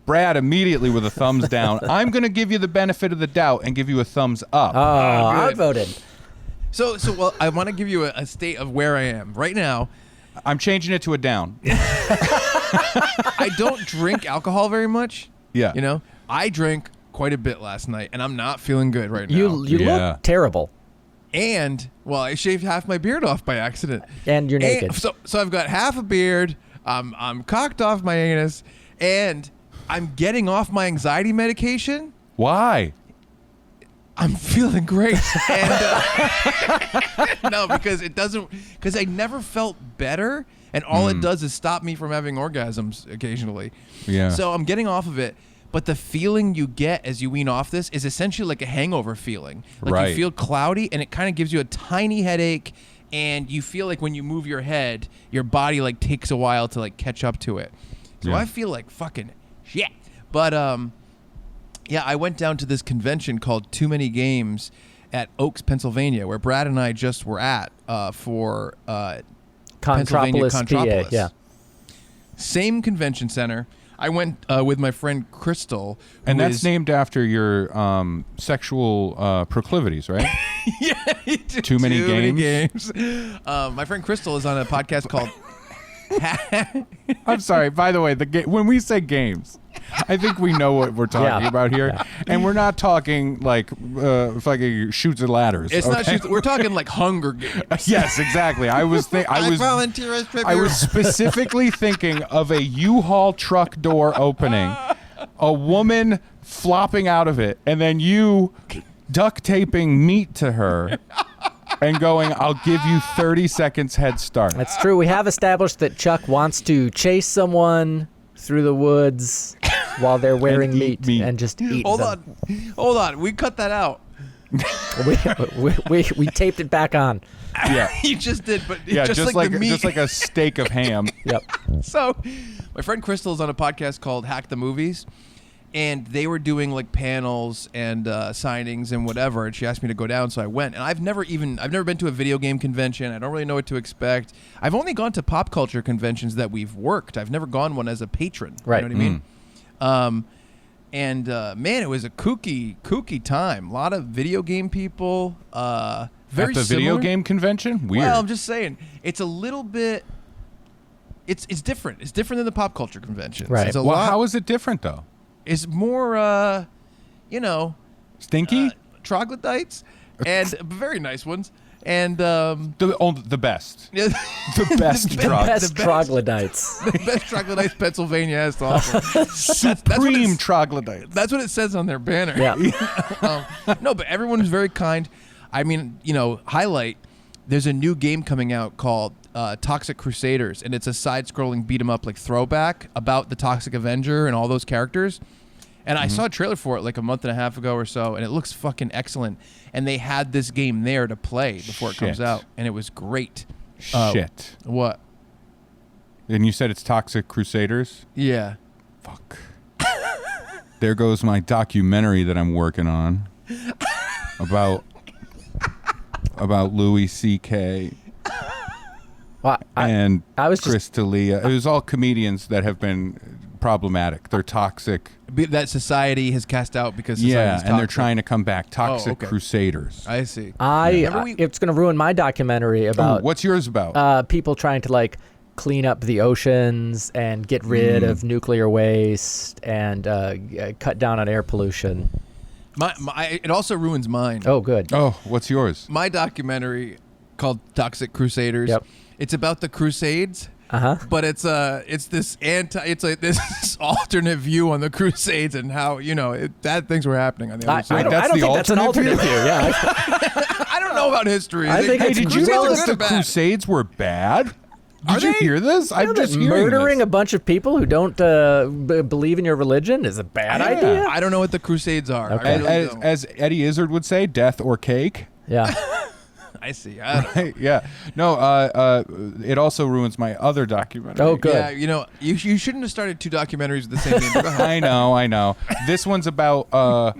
Brad immediately with a thumbs down. I'm going to give you the benefit of the doubt and give you a thumbs up. Oh, I good. voted. So well, I want to give you a state of where I am right now. I'm changing it to a down. I don't drink alcohol very much. Yeah. I drank quite a bit last night, and I'm not feeling good right now. You look terrible. And I shaved half my beard off by accident. And you're naked. So I've got half a beard. I'm cocked off my anus, and I'm getting off my anxiety medication. Why? I'm feeling great. And, no, because I never felt better, and all it does is stop me from having orgasms occasionally. Yeah. So I'm getting off of it. But the feeling you get as you wean off this is essentially like a hangover feeling. Like you feel cloudy, and it kind of gives you a tiny headache, and you feel like when you move your head, your body like takes a while to like catch up to it. So I feel like fucking shit. But I went down to this convention called Too Many Games at Oaks, Pennsylvania, where Brad and I just were at for Pennsylvania Contropolis, PA. Yeah. Same convention center. I went with my friend Crystal. And that's named after your sexual proclivities, right? Yeah. Too many games. My friend Crystal is on a podcast called... I'm sorry. By the way, when we say games, I think we know what we're talking about here. Yeah. And we're not talking like fucking shoots and ladders. It's not shoots. We're talking like Hunger Games. Yes, exactly. I volunteer as tribute. I was specifically thinking of a U-Haul truck door opening, a woman flopping out of it, and then you duct taping meat to her. And going, I'll give you 30 seconds head start. That's true. We have established that Chuck wants to chase someone through the woods while they're wearing meat and just eat them. Hold on. We cut that out. we taped it back on. Yeah, you just did, but just like the meat. Just like a steak of ham. Yep. So, my friend Crystal is on a podcast called Hack the Movies. And they were doing like panels and signings and whatever, and she asked me to go down, so I went. And I've never been to a video game convention. I don't really know what to expect. I've only gone to pop culture conventions that we've worked. I've never gone one as a patron. Right. You know what I mean? And man, it was a kooky time. A lot of video game people. Very At the similar. video game convention? Weird. Well, I'm just saying, it's a little bit. It's different. It's different than the pop culture conventions. Right. How is it different though? Is more, stinky troglodytes, and very nice ones, and the best, the best troglodytes. The best troglodytes Pennsylvania has to offer. Supreme troglodytes. That's what it says on their banner. Yeah. No, but everyone was very kind. I mean, highlight. There's a new game coming out called Toxic Crusaders, and it's a side-scrolling beat-em-up like throwback about the Toxic Avenger and all those characters. And I saw a trailer for it like a month and a half ago or so, and it looks fucking excellent. And they had this game there to play before it comes out, and it was great. Shit. What? And you said it's Toxic Crusaders? Yeah. Fuck. There goes my documentary that I'm working on about Louis C.K. Well, and I was Chris D'Elia. It was all comedians that have been problematic. They're toxic. That society has cast out because society's Yeah, toxic. and they're trying to come back. Toxic okay. crusaders. I see. It's going to ruin my documentary about What's yours about? people trying to like clean up the oceans and get rid of nuclear waste and cut down on air pollution. It also ruins mine. Oh, good. Oh, what's yours? My documentary called Toxic Crusaders. Yep. It's about the Crusades. But it's this alternate view on the Crusades and how bad things were happening on the other side. I don't think that's an alternate view. Yeah. I don't know about history. I think Hey, it's did you know that the bad? Crusades were bad? Did you hear this? I'm just hearing murdering this. a bunch of people who don't believe in your religion is a bad idea. I don't know what the Crusades are. Okay. I really don't. As Eddie Izzard would say, death or cake. Yeah. I see. I don't know. Right, yeah. No, it also ruins my other documentary. Oh, good. Yeah, you shouldn't have started 2 documentaries with the same name. Go ahead. I know. This one's about the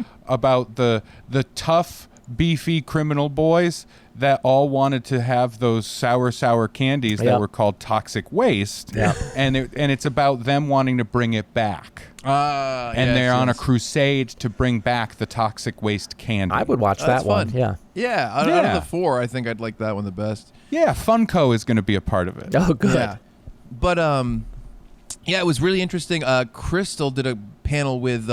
tough, beefy criminal boys that all wanted to have those sour candies that were called toxic waste. Yeah. And it's about them wanting to bring it back. And they're on a crusade to bring back the toxic waste candy. I would watch That's that one. fun. Yeah. Yeah, out of the 4, I think I'd like that one the best. Yeah, Funko is going to be a part of it. Oh, good. Yeah. But it was really interesting. Crystal did a panel with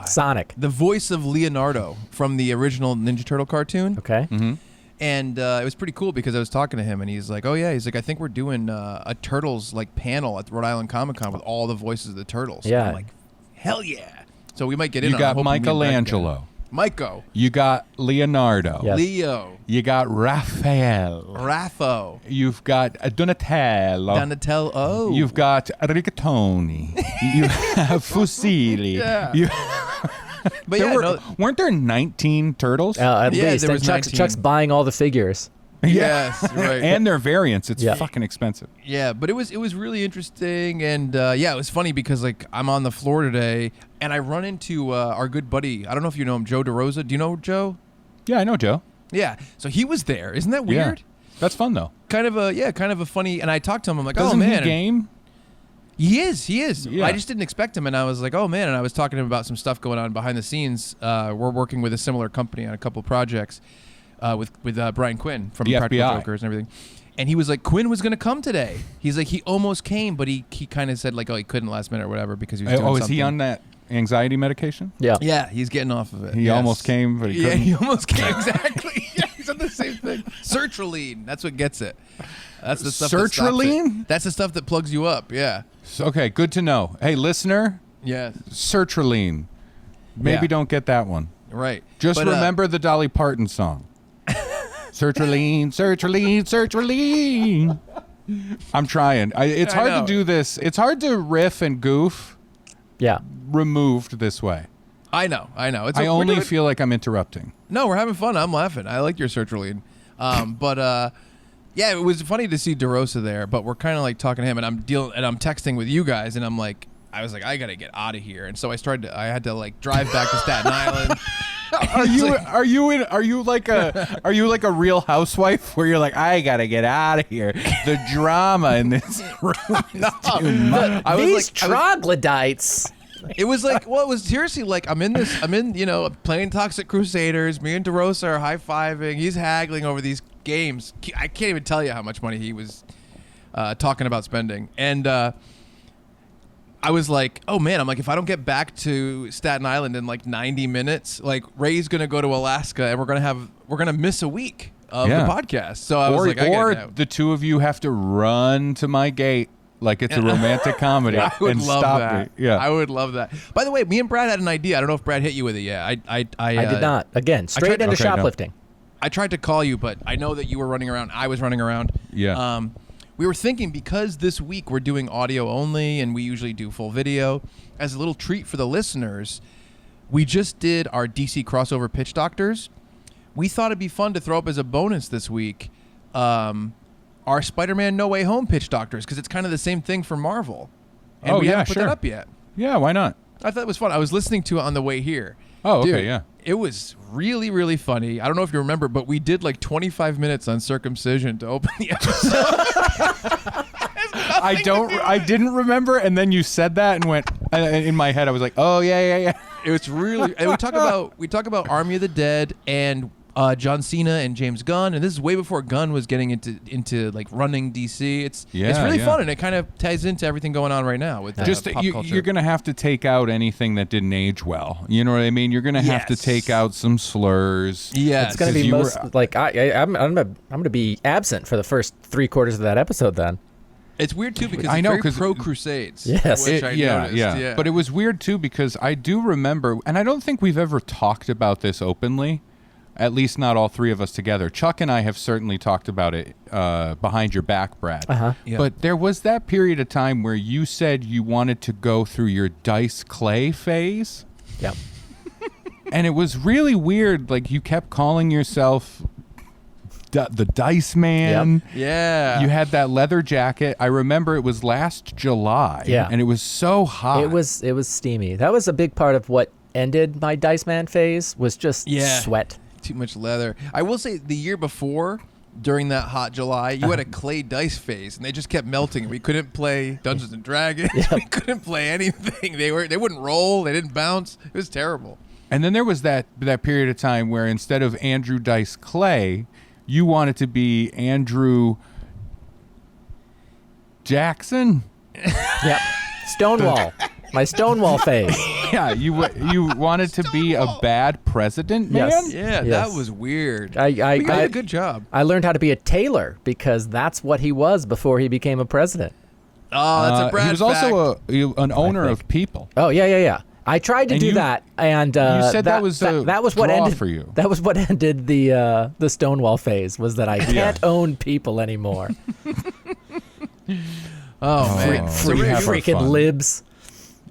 Sonic. the voice of Leonardo from the original Ninja Turtle cartoon. Okay. Mm-hmm. And it was pretty cool because I was talking to him and he's like, I think we're doing a Turtles like panel at the Rhode Island Comic Con with all the voices of the Turtles. Yeah. And I'm like, hell yeah. So we might get in You on it. I'm got hoping we can Michelangelo. Myco. You got Leonardo. Yes. Leo. You got Raphael. Raffo. You've got Donatello. Donatello. You've got Rigatoni. You have Fusilli. Yeah. But weren't there 19 turtles? At Yeah, least. there And was 19. Chuck's buying all the figures. Yes, right. And their variants. It's Yeah. fucking expensive. Yeah, but it was really interesting, and it was funny because like I'm on the floor today, and I run into our good buddy. I don't know if you know him, Joe DeRosa. Do you know Joe? Yeah, I know, Joe. Yeah, so he was there. Isn't that weird? Yeah. That's fun, though. Kind of a funny. And I talked to him. I'm like, Doesn't oh man, he game? He is. Yeah. I just didn't expect him, and I was like, oh man. And I was talking to him about some stuff going on behind the scenes. We're working with a similar company on a couple projects with Brian Quinn from The Practical FBI. Jokers and everything. And he was like, Quinn was going to come today. He's like, he almost came, but he kind of said like, oh, he couldn't last minute or whatever because he was doing Oh, is something. he on that anxiety medication? Yeah. Yeah, he's getting off of it. He Yes. almost came, but he Yeah, couldn't. he almost came. Exactly. Yeah, he's on the same thing. Sertraline. That's what gets it. That's the stuff that stops Sertraline? it. That's the stuff that plugs you up. Yeah. Okay, good to know. Hey, listener, Yes. sertraline. Maybe Yeah. don't get that one. Right. Just But, remember the Dolly Parton song. Sertraline, sertraline, sertraline. I'm trying. It's I hard know. to do this. It's hard to riff and goof Yeah. removed this way. I know. It's I we're only doing- feel like I'm interrupting. No, we're having fun. I'm laughing. I like your sertraline. Yeah, it was funny to see DeRosa there, but we're kind of like talking to him, and I'm texting with you guys, and I was like, I gotta get out of here, and so I had to like drive back to Staten Island. Are you like a Real Housewife where you're like, I gotta get out of here? The drama in this room is too much. I was These like, troglodytes. it was like, well, it was seriously like I'm in playing Toxic Crusaders. Me and DeRosa are high fiving. He's haggling over these games. I can't even tell you how much money he was talking about spending, and I was like, oh man, I'm like, if I don't get back to Staten Island in like 90 minutes, like Ray's gonna go to Alaska and we're gonna miss a week of the podcast. So I was like, the two of you have to run to my gate like it's a romantic comedy I would and love stop that. me. Yeah, I would love that. By the way, me and Brad had an idea. I don't know if Brad hit you with it yet. I did not. Again, straight into Okay, no. shoplifting. I tried to call you, but I know that you were running around. I was running around. Yeah. We were thinking because this week we're doing audio only and we usually do full video, as a little treat for the listeners, we just did our DC crossover pitch doctors. We thought it'd be fun to throw up as a bonus this week our Spider-Man No Way Home pitch doctors, because it's kind of the same thing for Marvel. And we haven't put that up yet. Yeah, why not? I thought it was fun. I was listening to it on the way here. Oh, okay, Dude, yeah. It was really, really funny. I don't know if you remember, but we did like 25 minutes on circumcision to open the episode. I didn't remember, and then you said that and went in my head. I was like, oh yeah. It was really. And we talk about Army of the Dead and John Cena and James Gunn, and this is way before Gunn was getting into like running DC. It's really fun, and it kind of ties into everything going on right now with just pop culture. You're gonna have to take out anything that didn't age well. You know what I mean? You're gonna have to take out some slurs. Yeah, it's gonna be I'm gonna be absent for the first 3/4 of that episode then. It's weird too because it's very pro Crusades. Yes, which I noticed. Yeah. But it was weird too because I do remember, and I don't think we've ever talked about this openly. At least not all three of us together. Chuck and I have certainly talked about it behind your back, Brad. Yeah. But there was that period of time where you said you wanted to go through your dice clay phase. Yep. And it was really weird. Like you kept calling yourself the Dice Man. Yep. Yeah. You had that leather jacket. I remember it was last July. Yeah. And it was so hot. It was steamy. That was a big part of what ended my Dice Man phase was just sweat. Too much leather. I will say the year before, during that hot July, you had a clay dice phase, and they just kept melting. We couldn't play Dungeons and Dragons. We couldn't play anything. They wouldn't roll. They didn't bounce. It was terrible. And then there was that period of time where instead of Andrew Dice Clay, you wanted to be Andrew Jackson. Yep. Stonewall. My Stonewall phase. Yeah, you wanted to be a bad president, man? Yes. Yeah, Yes. that was weird. I You did a good job. I learned how to be a tailor because that's what he was before he became a president. Oh, that's a Brad He was fact. also an owner of People. Oh yeah. I tried to do that, and you said that was a that was what draw ended for you. That was what ended the Stonewall phase. Was that I can't own people anymore. Oh man, freaking libs.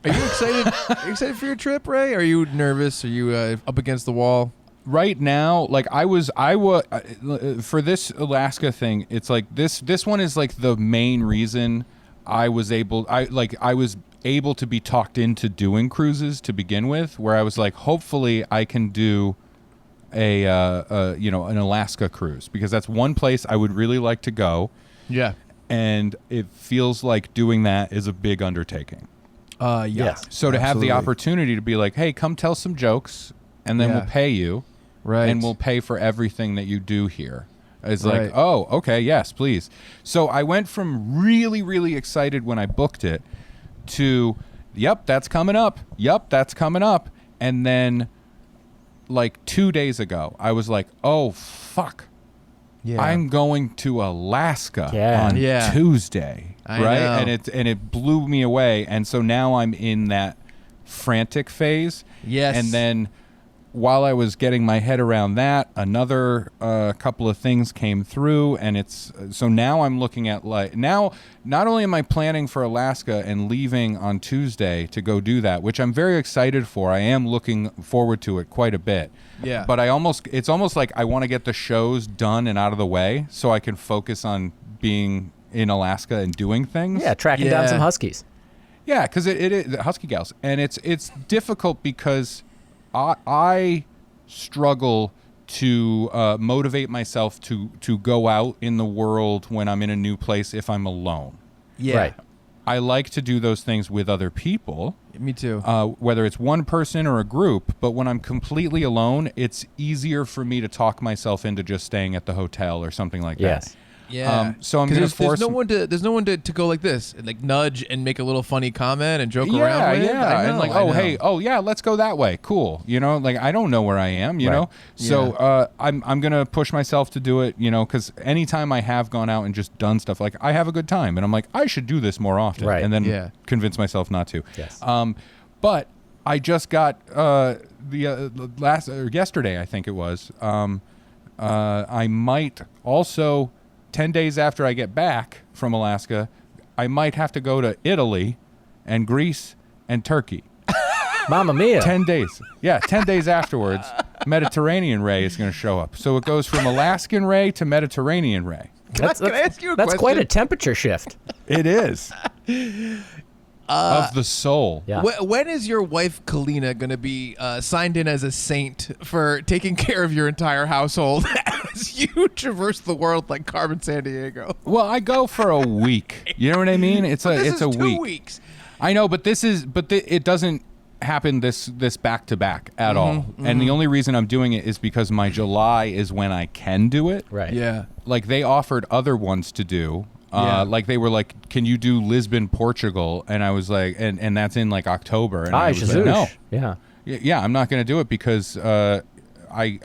Are you excited? Are you excited for your trip, Ray? Are you nervous? Are you up against the wall? Right now, like I was for this Alaska thing. It's like this one is like the main reason I was able to be talked into doing cruises to begin with, where I was like, hopefully I can do an Alaska cruise, because that's one place I would really like to go. Yeah. And it feels like doing that is a big undertaking. Yes. So to have the opportunity to be like, hey, come tell some jokes, and then we'll pay you. Right. And we'll pay for everything that you do here. It's Right. like, oh, okay, yes, please. So I went from really, really excited when I booked it to, yep, that's coming up. Yep, that's coming up. And then like 2 days ago, I was like, oh, fuck. Yeah. I'm going to Alaska on Tuesday. I right? know. And it blew me away. And so now I'm in that frantic phase. Yes. And then while I was getting my head around that, another couple of things came through, and so now I'm looking at now not only am I planning for Alaska and leaving on Tuesday to go do that, which I'm very excited for. I am looking forward to it quite a bit. Yeah. But it's almost like I want to get the shows done and out of the way so I can focus on being in Alaska and doing things. Yeah, tracking down some huskies. Yeah, because it is husky gals, and it's difficult because I struggle to motivate myself to go out in the world when I'm in a new place if I'm alone. Yeah. Right. I like to do those things with other people. Me too. Whether it's one person or a group, but when I'm completely alone, it's easier for me to talk myself into just staying at the hotel or something like that. Yeah. So I'm going to force. There's no one to go like this, and like nudge and make a little funny comment and joke around with. Yeah, I know, and like, I know. hey, let's go that way. Cool. You know, like I don't know where I am. You know, so I'm gonna push myself to do it. You know, because anytime I have gone out and just done stuff, like I have a good time, and I'm like, I should do this more often. Right. And then convince myself not to. Yes. But I just got yesterday, I think it was. I might also. 10 days after I get back from Alaska, I might have to go to Italy and Greece and Turkey. Mamma mia. 10 days. Yeah, 10 days afterwards, Mediterranean Ray is going to show up. So it goes from Alaskan Ray to Mediterranean Ray. Can I ask you a That's question? quite a temperature shift. It is. Of the soul. Yeah. When is your wife Kalina going to be signed in as a saint for taking care of your entire household as you traverse the world like Carmen Sandiego. Well, I go for a week. You know what I mean? It's a 2 week. weeks. I know, but it doesn't happen this back to back at all. And the only reason I'm doing it is because my July is when I can do it. Right. Yeah. Like they offered other ones to do. Like they were like, can you do Lisbon, Portugal? And I was like, and that's in like October. And I was like, no. Yeah. Yeah, I'm not going to do it because I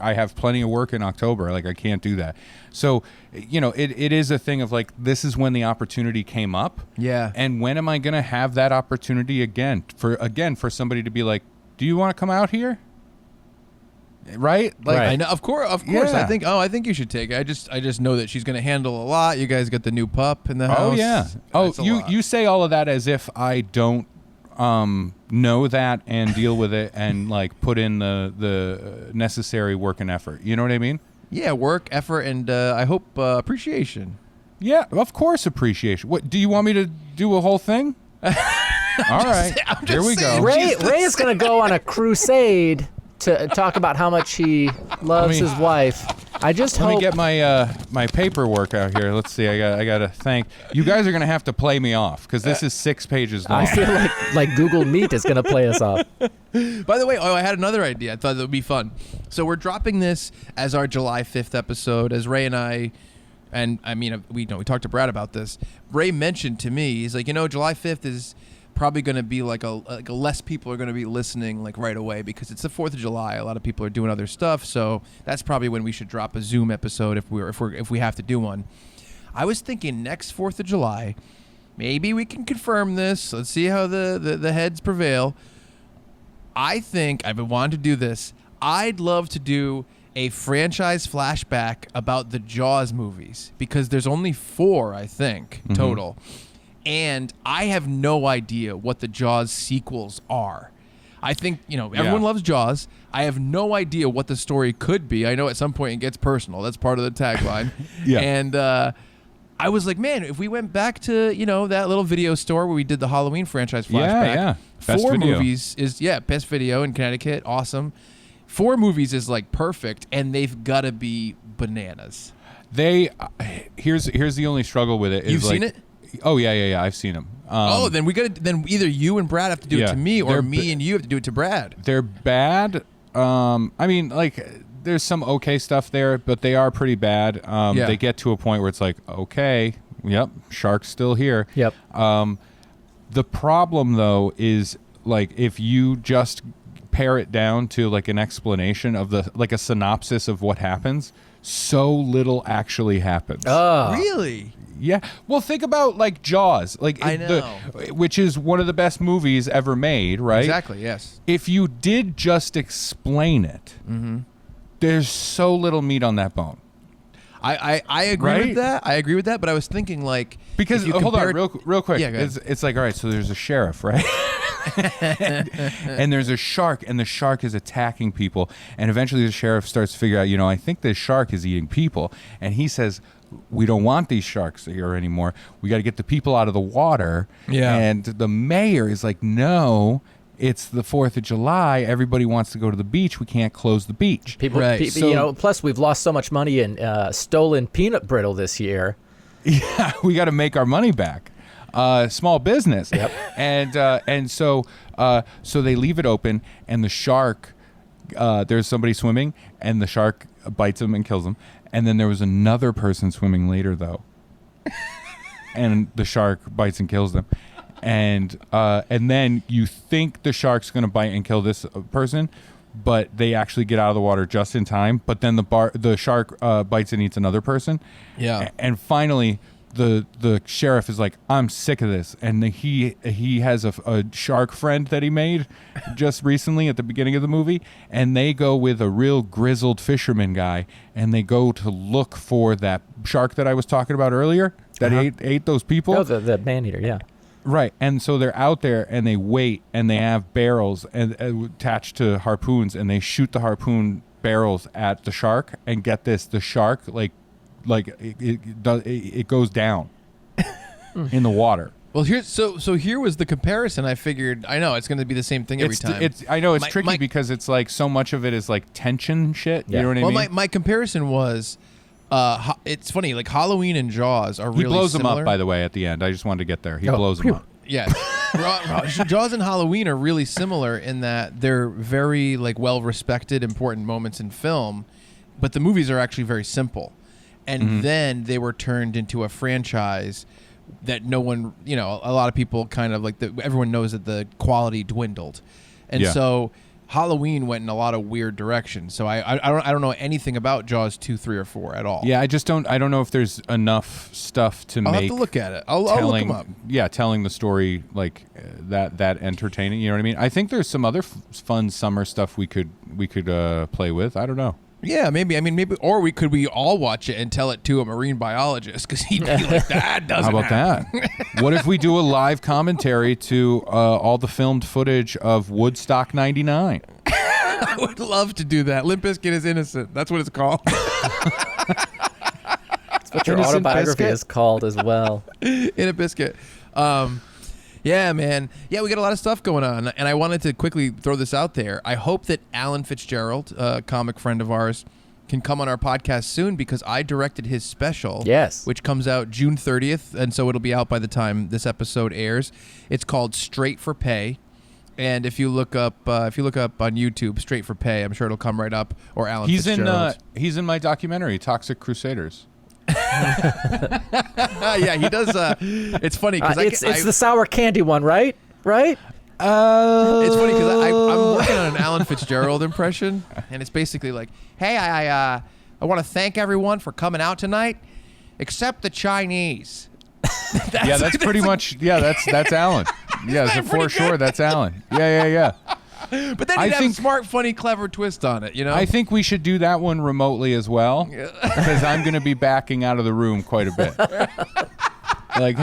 have plenty of work in October. Like I can't do that. So, it is a thing of like, this is when the opportunity came up. Yeah. And when am I going to have that opportunity again for somebody to be like, do you want to come out here? Right? Like, I know, of course. Yeah. I think you should take it. I just know that she's going to handle a lot. You guys got the new pup in the house. Oh yeah. Oh, It's a lot. you say all of that as if I don't know that and deal with it and like put in the necessary work and effort. You know what I mean? Yeah, work, effort, and I hope appreciation. Yeah, of course appreciation. What do you want me to do a whole thing? All right. Here we go. Ray is going to go on a crusade to talk about how much he loves his wife. I just Let hope. me get my my paperwork out here. Let's see. I got to thank you guys are going to have to play me off because this is 6 pages long. I feel like Google Meet is going to play us off. By the way, I had another idea. I thought that would be fun. So we're dropping this as our July 5th episode, as Ray and I we talked to Brad about this. Ray mentioned to me, he's like, July 5th is probably going to be like a less people are going to be listening like right away because it's the 4th of July. A lot of people are doing other stuff, so that's probably when we should drop a Zoom episode if we have to do one. I was thinking next 4th of July, maybe we can confirm this. Let's see how the heads prevail. I think I've been wanting to do this. I'd love to do a franchise flashback about the Jaws movies because there's only 4, I think, total. And I have no idea what the Jaws sequels are. I think, everyone loves Jaws. I have no idea what the story could be. I know at some point it gets personal. That's part of the tagline. Yeah. And I was like, man, if we went back to, that little video store where we did the Halloween franchise flashback. Yeah. Best 4 video. movies is, best video in Connecticut. Awesome. 4 movies is like perfect, and they've got to be bananas. Here's the only struggle with it. Is You've like, seen it? Oh yeah. I've seen them. Then either you and Brad have to do it to me, or me and you have to do it to Brad. They're bad. I mean, like, there's some okay stuff there, but they are pretty bad. They get to a point where it's like, okay, yep, shark's still here. Yep. The problem though is like if you just pare it down to like an explanation of like a synopsis of what happens, so little actually happens. Really? Yeah. Well, think about like Jaws, like I know. which is one of the best movies ever made, right? Exactly. Yes. If you did just explain it, there's so little meat on that bone. I agree Right? with that. I agree with that. But I was thinking like Because if you hold on, compare- real quick. Yeah, go ahead. It's like, all right, so there's a sheriff, right? and there's a shark, and the shark is attacking people, and eventually the sheriff starts to figure out, I think this shark is eating people, and he says, we don't want these sharks here anymore. We got to get the people out of the water. Yeah. And the mayor is like, no, it's the 4th of July. Everybody wants to go to the beach. We can't close the beach. People, Right. plus we've lost so much money in stolen peanut brittle this year. Yeah, we got to make our money back. Small business. Yep. And so they leave it open, and the shark, there's somebody swimming, and the shark bites him and kills him. And then there was another person swimming later, though, and the shark bites and kills them. And then you think the shark's going to bite and kill this person, but they actually get out of the water just in time. But then the shark bites and eats another person. Yeah. And finally, the sheriff is like, I'm sick of this, and he has a shark friend that he made just recently at the beginning of the movie, and they go with a real grizzled fisherman guy, and they go to look for that shark that I was talking about earlier that ate those people. Oh, the man-eater, yeah. Right, and so they're out there and they wait, and they have barrels and attached to harpoons, and they shoot the harpoon barrels at the shark, and get this, the shark it goes down in the water. Well, here was the comparison. I figured, I know it's going to be the same thing every time. I know it's tricky because it's like so much of it is like tension shit. You know what I mean? My comparison was It's funny, like Halloween and Jaws are really He blows similar. them up, by the way, at the end. I just wanted to get there. He Oh, blows them up. Yeah. Jaws and Halloween are really similar in that they're very like well-respected, important moments in film, but the movies are actually very simple. And then they were turned into a franchise that no one, a lot of people kind of like everyone knows that the quality dwindled. And so Halloween went in a lot of weird directions. So I don't know anything about Jaws 2, 3, or 4 at all. Yeah, I don't know if there's enough stuff to I'll make. have to look at it. I'll look them up. Yeah, telling the story like that entertaining. You know what I mean? I think there's some other fun summer stuff we could play with. I don't know. Yeah, maybe. I mean, maybe, or we all watch it and tell it to a marine biologist because he'd be like, "That doesn't." How about that? What if we do a live commentary to all the filmed footage of Woodstock '99? I would love to do that. Limp Bizkit is innocent. That's what it's called. That's what your Innocent autobiography Biscuit? is called as well. In a biscuit. Yeah, man. Yeah, we got a lot of stuff going on, and I wanted to quickly throw this out there. I hope that Alan Fitzgerald, a comic friend of ours, can come on our podcast soon because I directed his special. Yes. Which comes out June 30th, and so it'll be out by the time this episode airs. It's called Straight for Pay. And if you look up on YouTube, Straight for Pay, I'm sure it'll come right up. Or Alan Fitzgerald. He's in my documentary, Toxic Crusaders. Yeah, he does. It's funny because It's the sour candy one, right? Right? It's funny because I'm working on an Alan Fitzgerald impression, and it's basically like, "Hey, I want to thank everyone for coming out tonight, except the Chinese." That's pretty much. Yeah, that's Alan. Yeah, so for sure, that's Alan. Yeah. But then he'd have a smart, funny, clever twist on it, I think we should do that one remotely as well, because I'm going to be backing out of the room quite a bit. Like,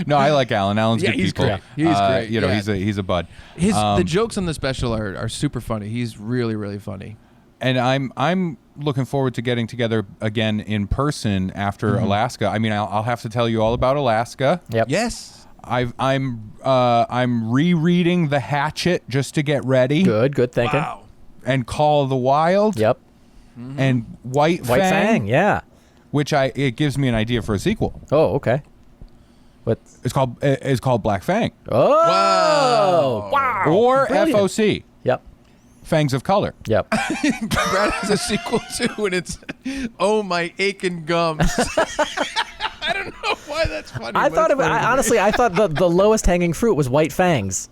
no, I like Alan. Alan's good he's people. great. He's great. He's a bud. The jokes on the special are super funny. He's really, really funny. And I'm looking forward to getting together again in person after Alaska. I mean, I'll have to tell you all about Alaska. Yep. Yes. I'm rereading The Hatchet just to get ready. Good thinking. Wow. And Call of the Wild. Yep. And White Fang, yeah. which it gives me an idea for a sequel. Oh, okay. What? It's called Black Fang. Oh, wow. Or Brilliant. FOC. Yep. Fangs of Color. Yep. Brad has a sequel too, and it's "Oh My Aching Gums." I don't know why that's funny. I thought the lowest hanging fruit was White Fangs.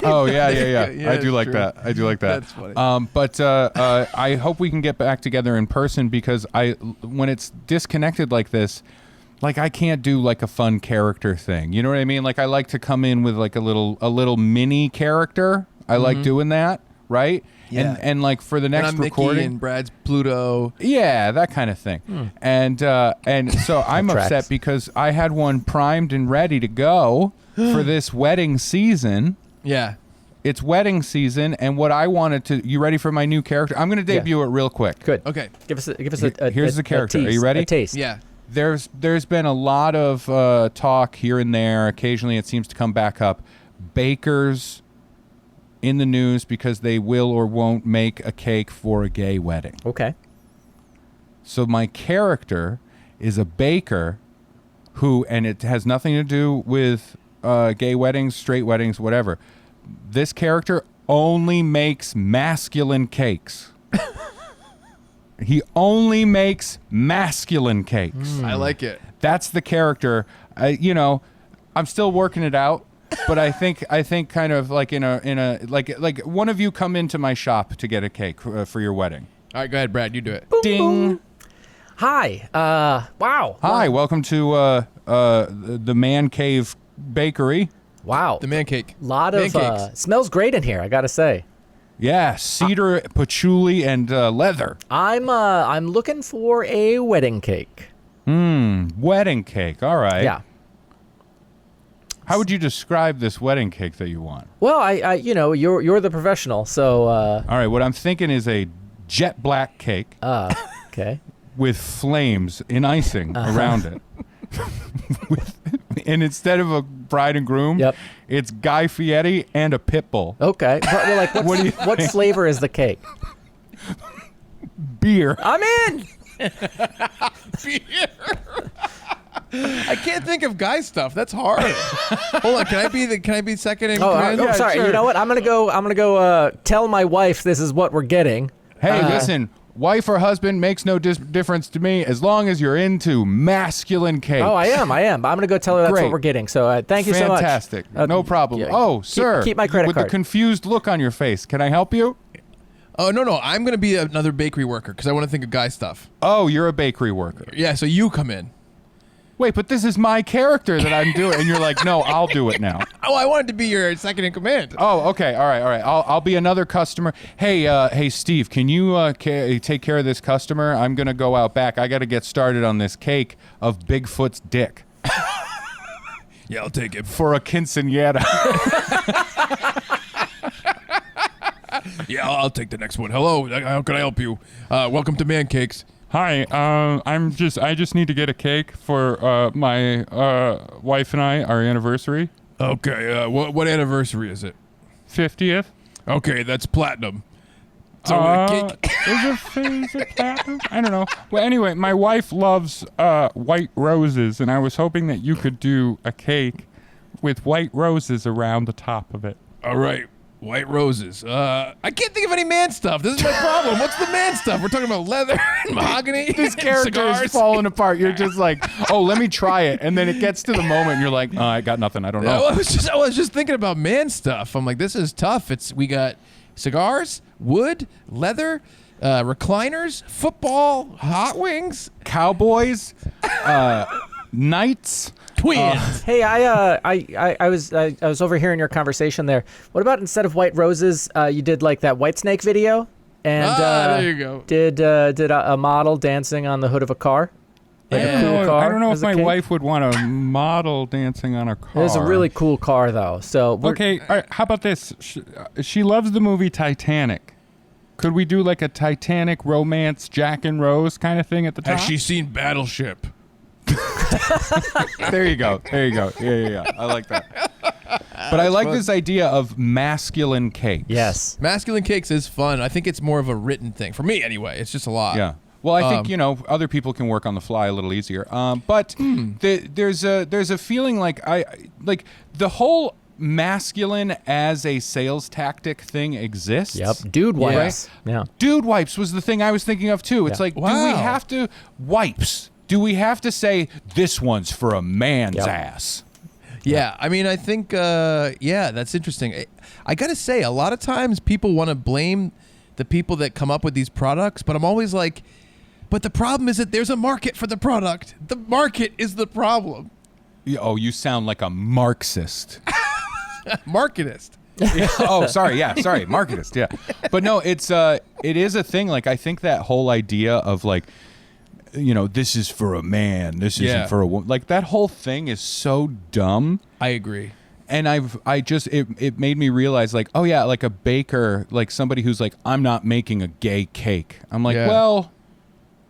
Oh yeah. Yeah, I do like true. that. That's funny. But I hope we can get back together in person because when it's disconnected like this, like I can't do like a fun character thing. You know what I mean? Like I like to come in with like a little mini character. I like doing that, right? Yeah. And like for the next I'm recording, Mickey and Brad's Pluto. yeah, that kind of thing. And so I'm tracks. upset because I had one primed and ready to go for this wedding season. Yeah. It's wedding season, and what I wanted to. You ready for my new character? I'm going to debut it real quick. Good. Okay. Give us a Here's the character. tease, Are you ready? A taste. Yeah. There's been a lot of talk here and there. Occasionally, it seems to come back up. Bakers in the news because they will or won't make a cake for a gay wedding. Okay. So my character is a baker who, and it has nothing to do with gay weddings, straight weddings, whatever. This character only makes masculine cakes. He only makes masculine cakes. I like it. That's the character. I'm still working it out, but I think kind of like in a like one of you come into my shop to get a cake for your wedding. All right, go ahead, Brad. You do it. Ding. Hi. Wow. Hi, welcome to the Man Cave Bakery. Wow. The man cake. Lot man of cakes. smells great in here, I gotta say. Yeah, cedar, patchouli, and leather. I'm looking for a wedding cake. Wedding cake. All right. Yeah. How would you describe this wedding cake that you want? Well, I you're the professional, so All right, what I'm thinking is a jet black cake okay. with flames in icing around it. And instead of a bride and groom, Yep. it's Guy Fieri and a pit bull. Okay. But, well, like, What do you what flavor is the cake? beer. I'm in. I can't think of guy stuff. That's hard. Hold on. Can I be second in command? Oh, sorry. sure. You know what? I'm gonna go. Tell my wife this is what we're getting. Hey, listen, wife or husband makes no difference to me as long as you're into masculine cake. Oh, I am. I'm gonna go tell her that's Great. what we're getting. So thank you so much. Fantastic. No problem. yeah, Sir. keep my credit with card. the confused look on your face, can I help you? Oh, no. I'm going to be another bakery worker because I want to think of guy stuff. Oh, you're a bakery worker. Yeah, so you come in. Wait, but this is my character that I'm doing. And you're like, no, I'll do it now. Oh, I wanted to be your second in command. Oh, okay. All right. I'll be another customer. Hey, Steve, can you take care of this customer? I'm going to go out back. I got to get started on this cake of Bigfoot's dick. Yeah, I'll take it. For a quinceañera. Yeah, I'll take the next one. Hello, how can I help you? Welcome to Man Cakes. Hi, I just need to get a cake for my wife and I, our anniversary. Okay, what anniversary is it? 50th. Okay, that's platinum. So cake. Is it platinum? I don't know. Well, anyway, my wife loves white roses, and I was hoping that you could do a cake with white roses around the top of it. All right, white roses. I can't think of any man stuff. This is my problem. What's the man stuff? We're talking about leather and mahogany. This character cigars. is falling apart. You're just like, oh, let me try it, and then it gets to the moment, and you're like, oh, I got nothing. I don't know. I was just thinking about man stuff. I'm like, this is tough. We got cigars, wood, leather, recliners, football, hot wings, Cowboys, knights. twins. Hey, I was overhearing your conversation there. What about instead of white roses, you did like that Whitesnake video, and there you go. did a model dancing on the hood of a car? Like a cool car I don't know as if a my cake? wife would want a model dancing on a car. It was a really cool car, though. So Okay, all right, how about this? She loves the movie Titanic. Could we do like a Titanic romance, Jack and Rose kind of thing at the top? Has she seen Battleship? There you go. Yeah. I like that. But I like this idea of masculine cakes. Yes. Masculine cakes is fun. I think it's more of a written thing. For me, anyway. It's just a lot. Yeah. Well, I think other people can work on the fly a little easier. But there's a feeling like the whole masculine as a sales tactic thing exists. Yep. Dude wipes. Yeah. Dude wipes was the thing I was thinking of too. It's Yeah. like, do Wow. we have to wipes? Do we have to say this one's for a man's Yep. ass? Yeah, I mean, I think, that's interesting. I got to say, a lot of times people want to blame the people that come up with these products, but I'm always like, but the problem is that there's a market for the product. The market is the problem. Oh, you sound like a Marxist. Marketist. Oh, sorry. Yeah, sorry. Marketist. Yeah. But no, it is a thing. Like, I think that whole idea of like, this is for a man. This isn't for a woman. Like, that whole thing is so dumb. I agree. And it made me realize, like, oh yeah, like a baker, like somebody who's like, I'm not making a gay cake. I'm like, Yeah. well,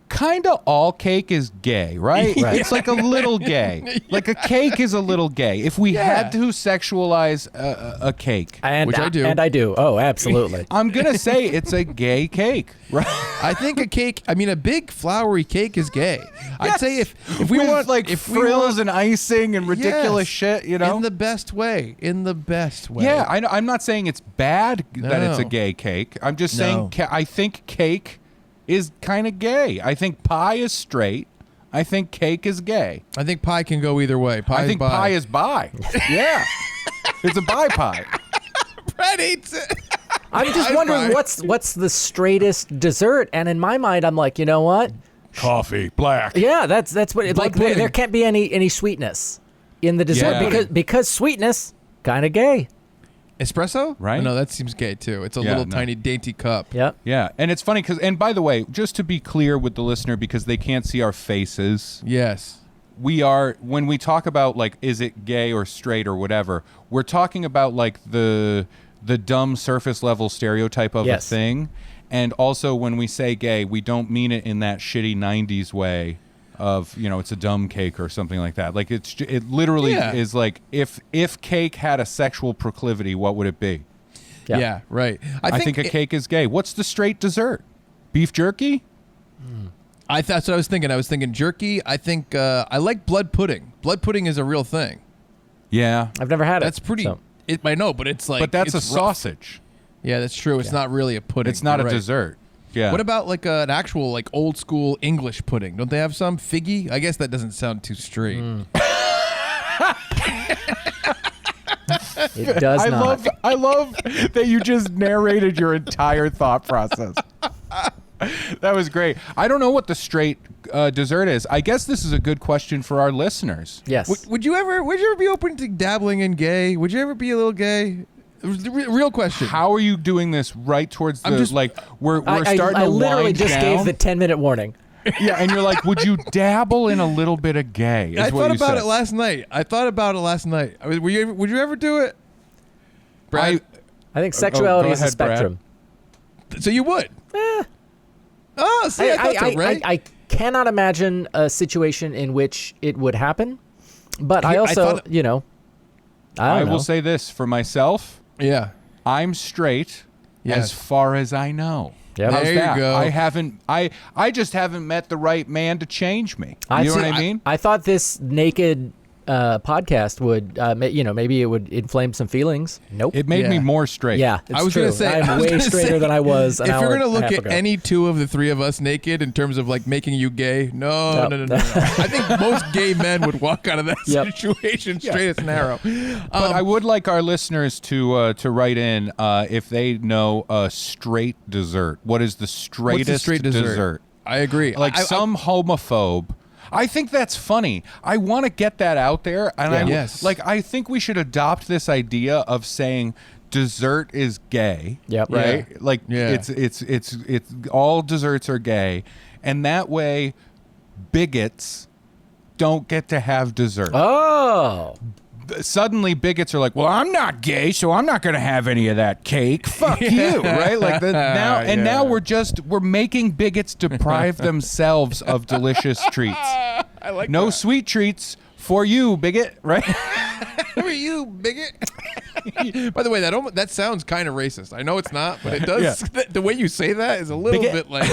kind of all cake is gay, right? Right. It's like a little gay. Like a cake is a little gay. If we had to sexualize a cake, And Which I do. And I do. Oh, absolutely. I'm going to say it's a gay cake, right? I think a big flowery cake is gay. I'd say if we With, want like if we frills want- and icing and ridiculous Yes. shit, in the best way. Yeah, I'm not saying it's bad that it's a No. gay cake. I'm just No. saying I think cake is kind of gay. I think pie is straight. I think cake is gay. I think pie can go either way. Pie I is think bi. pie is bi. Yeah. It's a bi pie. Brad eats it. I'm just I'd wondering buy- what's the straightest dessert, and in my mind, I'm like, you know what? Coffee, black. Yeah, that's what it, Blood like. pudding. There can't be any sweetness in the dessert Yeah. because sweetness kind of gay. Espresso? Right. No, that seems gay too. It's a Yeah, little no. tiny dainty cup. Yep. Yeah, and it's funny and by the way, just to be clear with the listener, because they can't see our faces, Yes. when we talk about like, is it gay or straight or whatever, we're talking about like the dumb surface level stereotype of Yes. a thing. And also when we say gay, we don't mean it in that shitty 90s way of, it's a dumb cake or something like that. Like it literally Yeah. is like, if cake had a sexual proclivity, what would it be? Yeah. Yeah, right. I think a cake is gay. What's the straight dessert? Beef jerky? That's what I was thinking. I was thinking jerky. I think I like blood pudding. Blood pudding is a real thing. Yeah. I've never had it. That's pretty. so- I know, but it's like. But that's a it's rough. sausage. Yeah, that's true. It's not really a pudding. It's not You're a right. dessert. Yeah. What about like an actual like old school English pudding? Don't they have some figgy? I guess that doesn't sound too straight. It does not. I love that you just narrated your entire thought process. That was great. I don't know what the straight dessert is. I guess this is a good question for our listeners. Yes. Would you ever be open to dabbling in gay? Would you ever be a little gay? It was the real question. How are you doing this right towards the we're I starting to literally wind just down? gave the 10-minute warning. Yeah, and you're like, would you dabble in a little bit of gay? Is I what thought you about said. it last night. Would you ever do it, Brad? I think sexuality go is a ahead, Brad. spectrum. So you would? Eh. Oh, see, I thought so, right? I cannot imagine a situation in which it would happen, but I I also, thought- I don't I know. will say this for myself. Yeah. I'm straight Yes. as far as I know. Yep. How's There you that? go. I just haven't met the right man to change me. I You know see- what I mean? I thought this naked podcast would, maybe it would inflame some feelings. Nope. It made me Yeah. more straight. Yeah, it's I was true. going to say, I'm way straighter than I was an If hour you're gonna and a look half at ago. any two of the three of us naked in terms of like making you gay, no. I think most gay men would walk out of that Yep. situation straight as an arrow. But I would like our listeners to write in if they know a straight dessert. What is the straightest straight dessert? I agree. Like some homophobe. I think that's funny. I want to get that out there, and Yes. I think we should adopt this idea of saying dessert is gay. Yep. Right. Yeah. Like Yeah. it's all desserts are gay, and that way, bigots don't get to have dessert. Oh. Suddenly bigots are like, well, I'm not gay, so I'm not going to have any of that cake. Fuck you, right? Like now we're making bigots deprive themselves of delicious treats. I like No that. sweet treats for you, bigot, right? Who are you, bigot? By the way, that sounds kind of racist. I know it's not, but it does. Yeah. The way you say that is a little Bigot. bit like,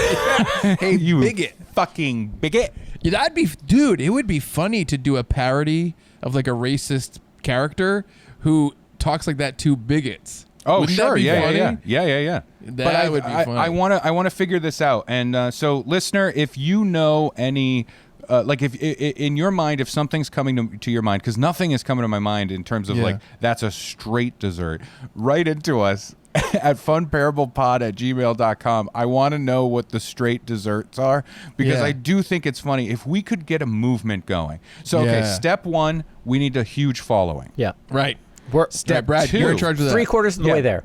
hey, You bigot. fucking bigot. Yeah, dude, it would be funny to do a parody of like a racist character who talks like that to bigots. Oh, Wouldn't sure. that be Yeah, funny? yeah. That would be funny. I want to figure this out. And so, listener, if you know any, if in your mind, if something's coming to your mind, because nothing is coming to my mind in terms of like that's a straight dessert, write into us at funbearablepod@gmail.com. I want to know what the straight desserts are, because I do think it's funny if we could get a movement going. So, okay, step one, we need a huge following. Yeah. Right. We're Step Brad, two. you're in charge of that. 3/4 of the way there.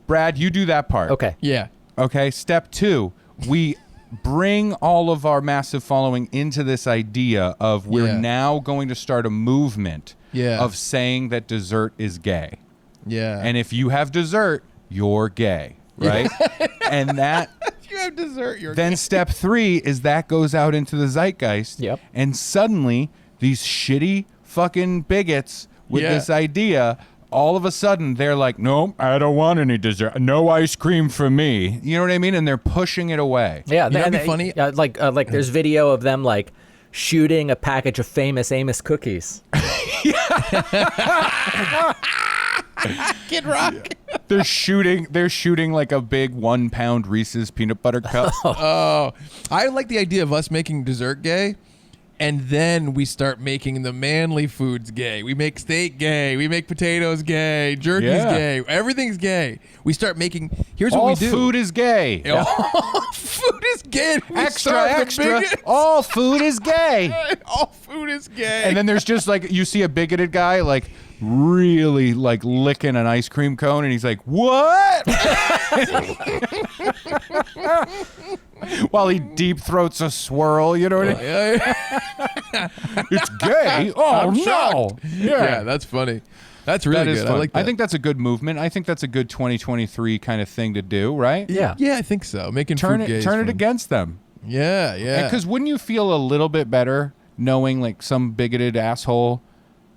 Brad, you do that part. Okay. Yeah. Okay, step two, we bring all of our massive following into this idea of we're now going to start a movement of saying that dessert is gay. Yeah. And if you have dessert, you're gay, right? And that if you have dessert, you're then step three is that goes out into the zeitgeist. Yep. And suddenly these shitty fucking bigots with this idea, all of a sudden they're like, nope, I don't want any dessert. No ice cream for me. You know what I mean? And they're pushing it away. Yeah. know what'd be funny? Like there's video of them like shooting a package of famous Amos cookies. Kid Rock. They're shooting like a big 1 pound Reese's peanut butter cup. Oh, I like the idea of us making dessert gay, and then we start making the manly foods gay. We make steak gay. We make potatoes gay. Jerky's gay. Everything's gay. We start making. Here's what All we do. food is gay. All food is gay. We Extra, starve the extra. bigots. All food is gay. All food is gay. And then there's just like, you see a bigoted guy like really like licking an ice cream cone, and he's like, what? While he deep throats a swirl, you know what I mean? It's gay. Oh, I'm no. shocked. Yeah, that's funny. That's really That is good. fun. I like that. I think that's a good movement. I think that's a good 2023 kind of thing to do, right? Yeah. Yeah, I think so. Making Turn food gay it is turn it fun. against them. Yeah, yeah. Because wouldn't you feel a little bit better knowing like some bigoted asshole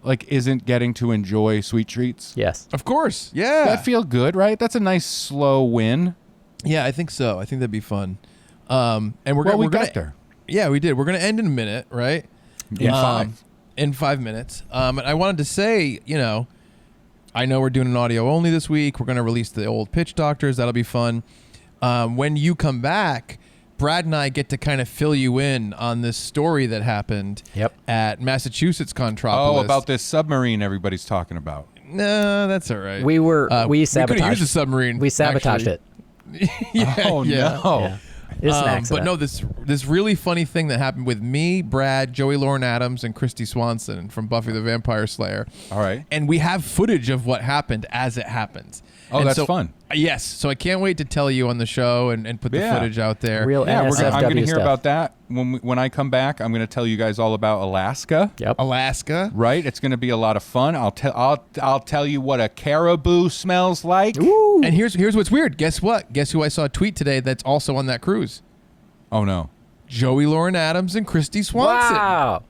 like isn't getting to enjoy sweet treats? Yes. Of course. Yeah. That feel good, right? That's a nice slow win. Yeah, I think so. I think that'd be fun. And we're Well, gonna we we're gonna, got there. Yeah, we did. We're gonna end in a minute, right? In 5. In 5 minutes. And I wanted to say, I know we're doing an audio only this week. We're gonna release the old pitch doctors. That'll be fun. When you come back, Brad and I get to kind of fill you in on this story that happened at Massachusetts Contropolis. Oh, about this submarine everybody's talking about. No, that's all right. We sabotaged. We could use the submarine. We sabotaged actually. it. No. Yeah. It's an accident. But no, this really funny thing that happened with me, Brad, Joey Lauren Adams, and Christy Swanson from Buffy the Vampire Slayer. All right. And we have footage of what happened as it happens. Oh, and that's fun. Yes. So I can't wait to tell you on the show and put the footage out there. Real Yeah, NSFW I'm going to hear stuff. about that when I come back. I'm going to tell you guys all about Alaska. Yep. Alaska. Right, it's going to be a lot of fun. I'll tell you what a caribou smells like. Ooh. And here's what's weird. Guess what? Guess who I saw tweet today that's also on that cruise? Oh no, Joey Lauren Adams and Christy Swanson. Wow.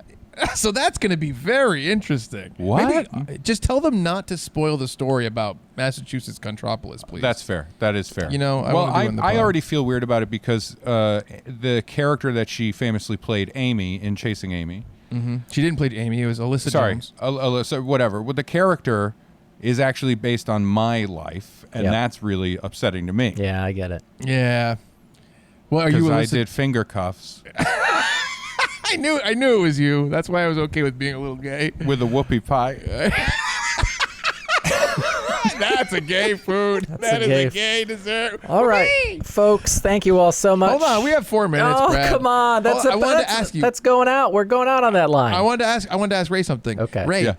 So that's going to be very interesting. What? Maybe, just tell them not to spoil the story about Massachusetts Contropolis, please. that's fair. That is fair. I I already feel weird about it because the character that she famously played, Amy, in Chasing Amy. Mm-hmm. She didn't play Amy. It was Alyssa Jones. Alyssa, whatever. Well, the character is actually based on my life, and that's really upsetting to me. Yeah, I get it. Yeah. Well, are you Because I Alyssa? did finger cuffs I knew it was you. That's why I was okay with being a little gay. with a whoopie pie. That's a gay food. That is a a gay gay dessert. All right, folks. Thank you all so much. Hold on, we have 4 minutes. Oh, Brad. come on. I wanted to ask you. That's going out. We're going out on that line. I wanted to ask Ray something. Okay. Ray, Yeah.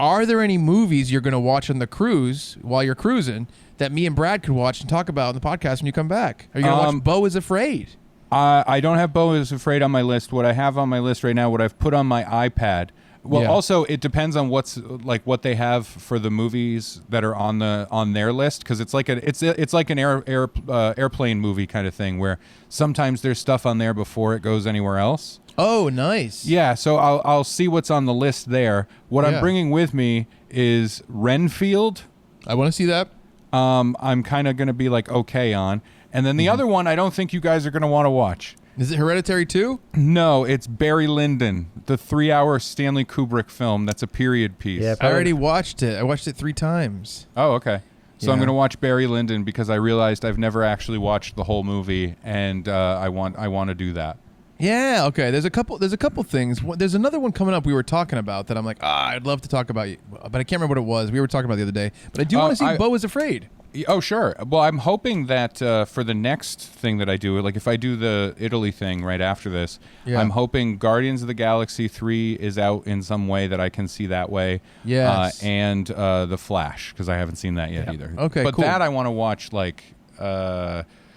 are there any movies you're going to watch on the cruise while you're cruising that me and Brad could watch and talk about on the podcast when you come back? Are you going to watch Beau is Afraid? I don't have Beau is Afraid on my list. What I have on my list right now, what I've put on my iPad. Well, Yeah. also it depends on what they have for the movies that are on their list, because it's like an airplane movie kind of thing where sometimes there's stuff on there before it goes anywhere else. Oh, nice. Yeah, so I'll see what's on the list there. What Yeah. I'm bringing with me is Renfield. I want to see that. I'm kind of going to be like okay on. And then the other one I don't think you guys are going to want to watch. Is it Hereditary 2? No, it's Barry Lyndon, the 3-hour Stanley Kubrick film that's a period piece. Yeah, I already watched it. I watched it 3 times. Oh, okay. So I'm Yeah. going to watch Barry Lyndon because I realized I've never actually watched the whole movie, and I want to do that. Yeah, okay. There's a couple things. There's another one coming up we were talking about that I'm like, I'd love to talk about, but I can't remember what it was. We were talking about the other day. But I do want to see Beau is Afraid. Oh, sure. Well, I'm hoping that for the next thing that I do, like if I do the Italy thing right after this, Yeah. I'm hoping Guardians of the Galaxy 3 is out in some way that I can see that way. Yes. And The Flash, because I haven't seen that yet either. Okay, but cool. that I want to watch like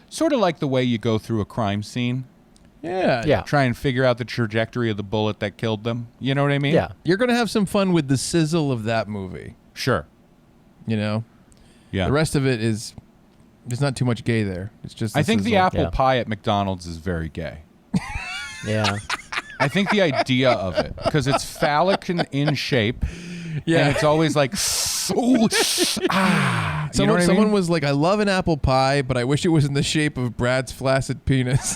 sort of like the way you go through a crime scene. Yeah. Yeah. Try and figure out the trajectory of the bullet that killed them. You know what I mean? Yeah. You're going to have some fun with the sizzle of that movie, Sure. you know? Yeah. The rest of it is, there's not too much gay there. It's just I think the sizzle. apple Yeah. pie at McDonald's is very gay. Yeah. I think the idea of it, because it's phallic in shape, Yeah. and it's always like, ooh, you know what I Someone mean? was like, I love an apple pie, but I wish it was in the shape of Brad's flaccid penis.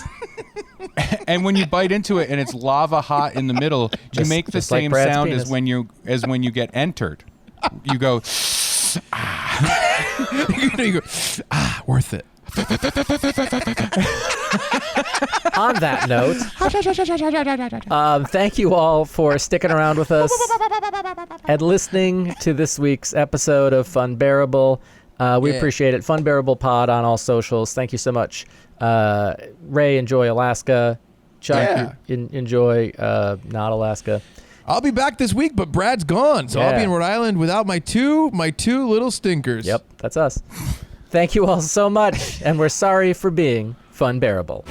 And when you bite into it and it's lava hot in the middle, you Just- make the just like same Brad's sound penis. as when you get entered. You go, you go, worth it. On that note, thank you all for sticking around with us and listening to this week's episode of Funbearable. We Yeah. appreciate it. Funbearable Pod on all socials. Thank you so much. Ray, enjoy Alaska. Chuck, Yeah. enjoy not Alaska. I'll be back this week, but Brad's gone, so I'll be Yeah. in Rhode Island without my two little stinkers. Yep, that's us. Thank you all so much, and we're sorry for being Funbearable.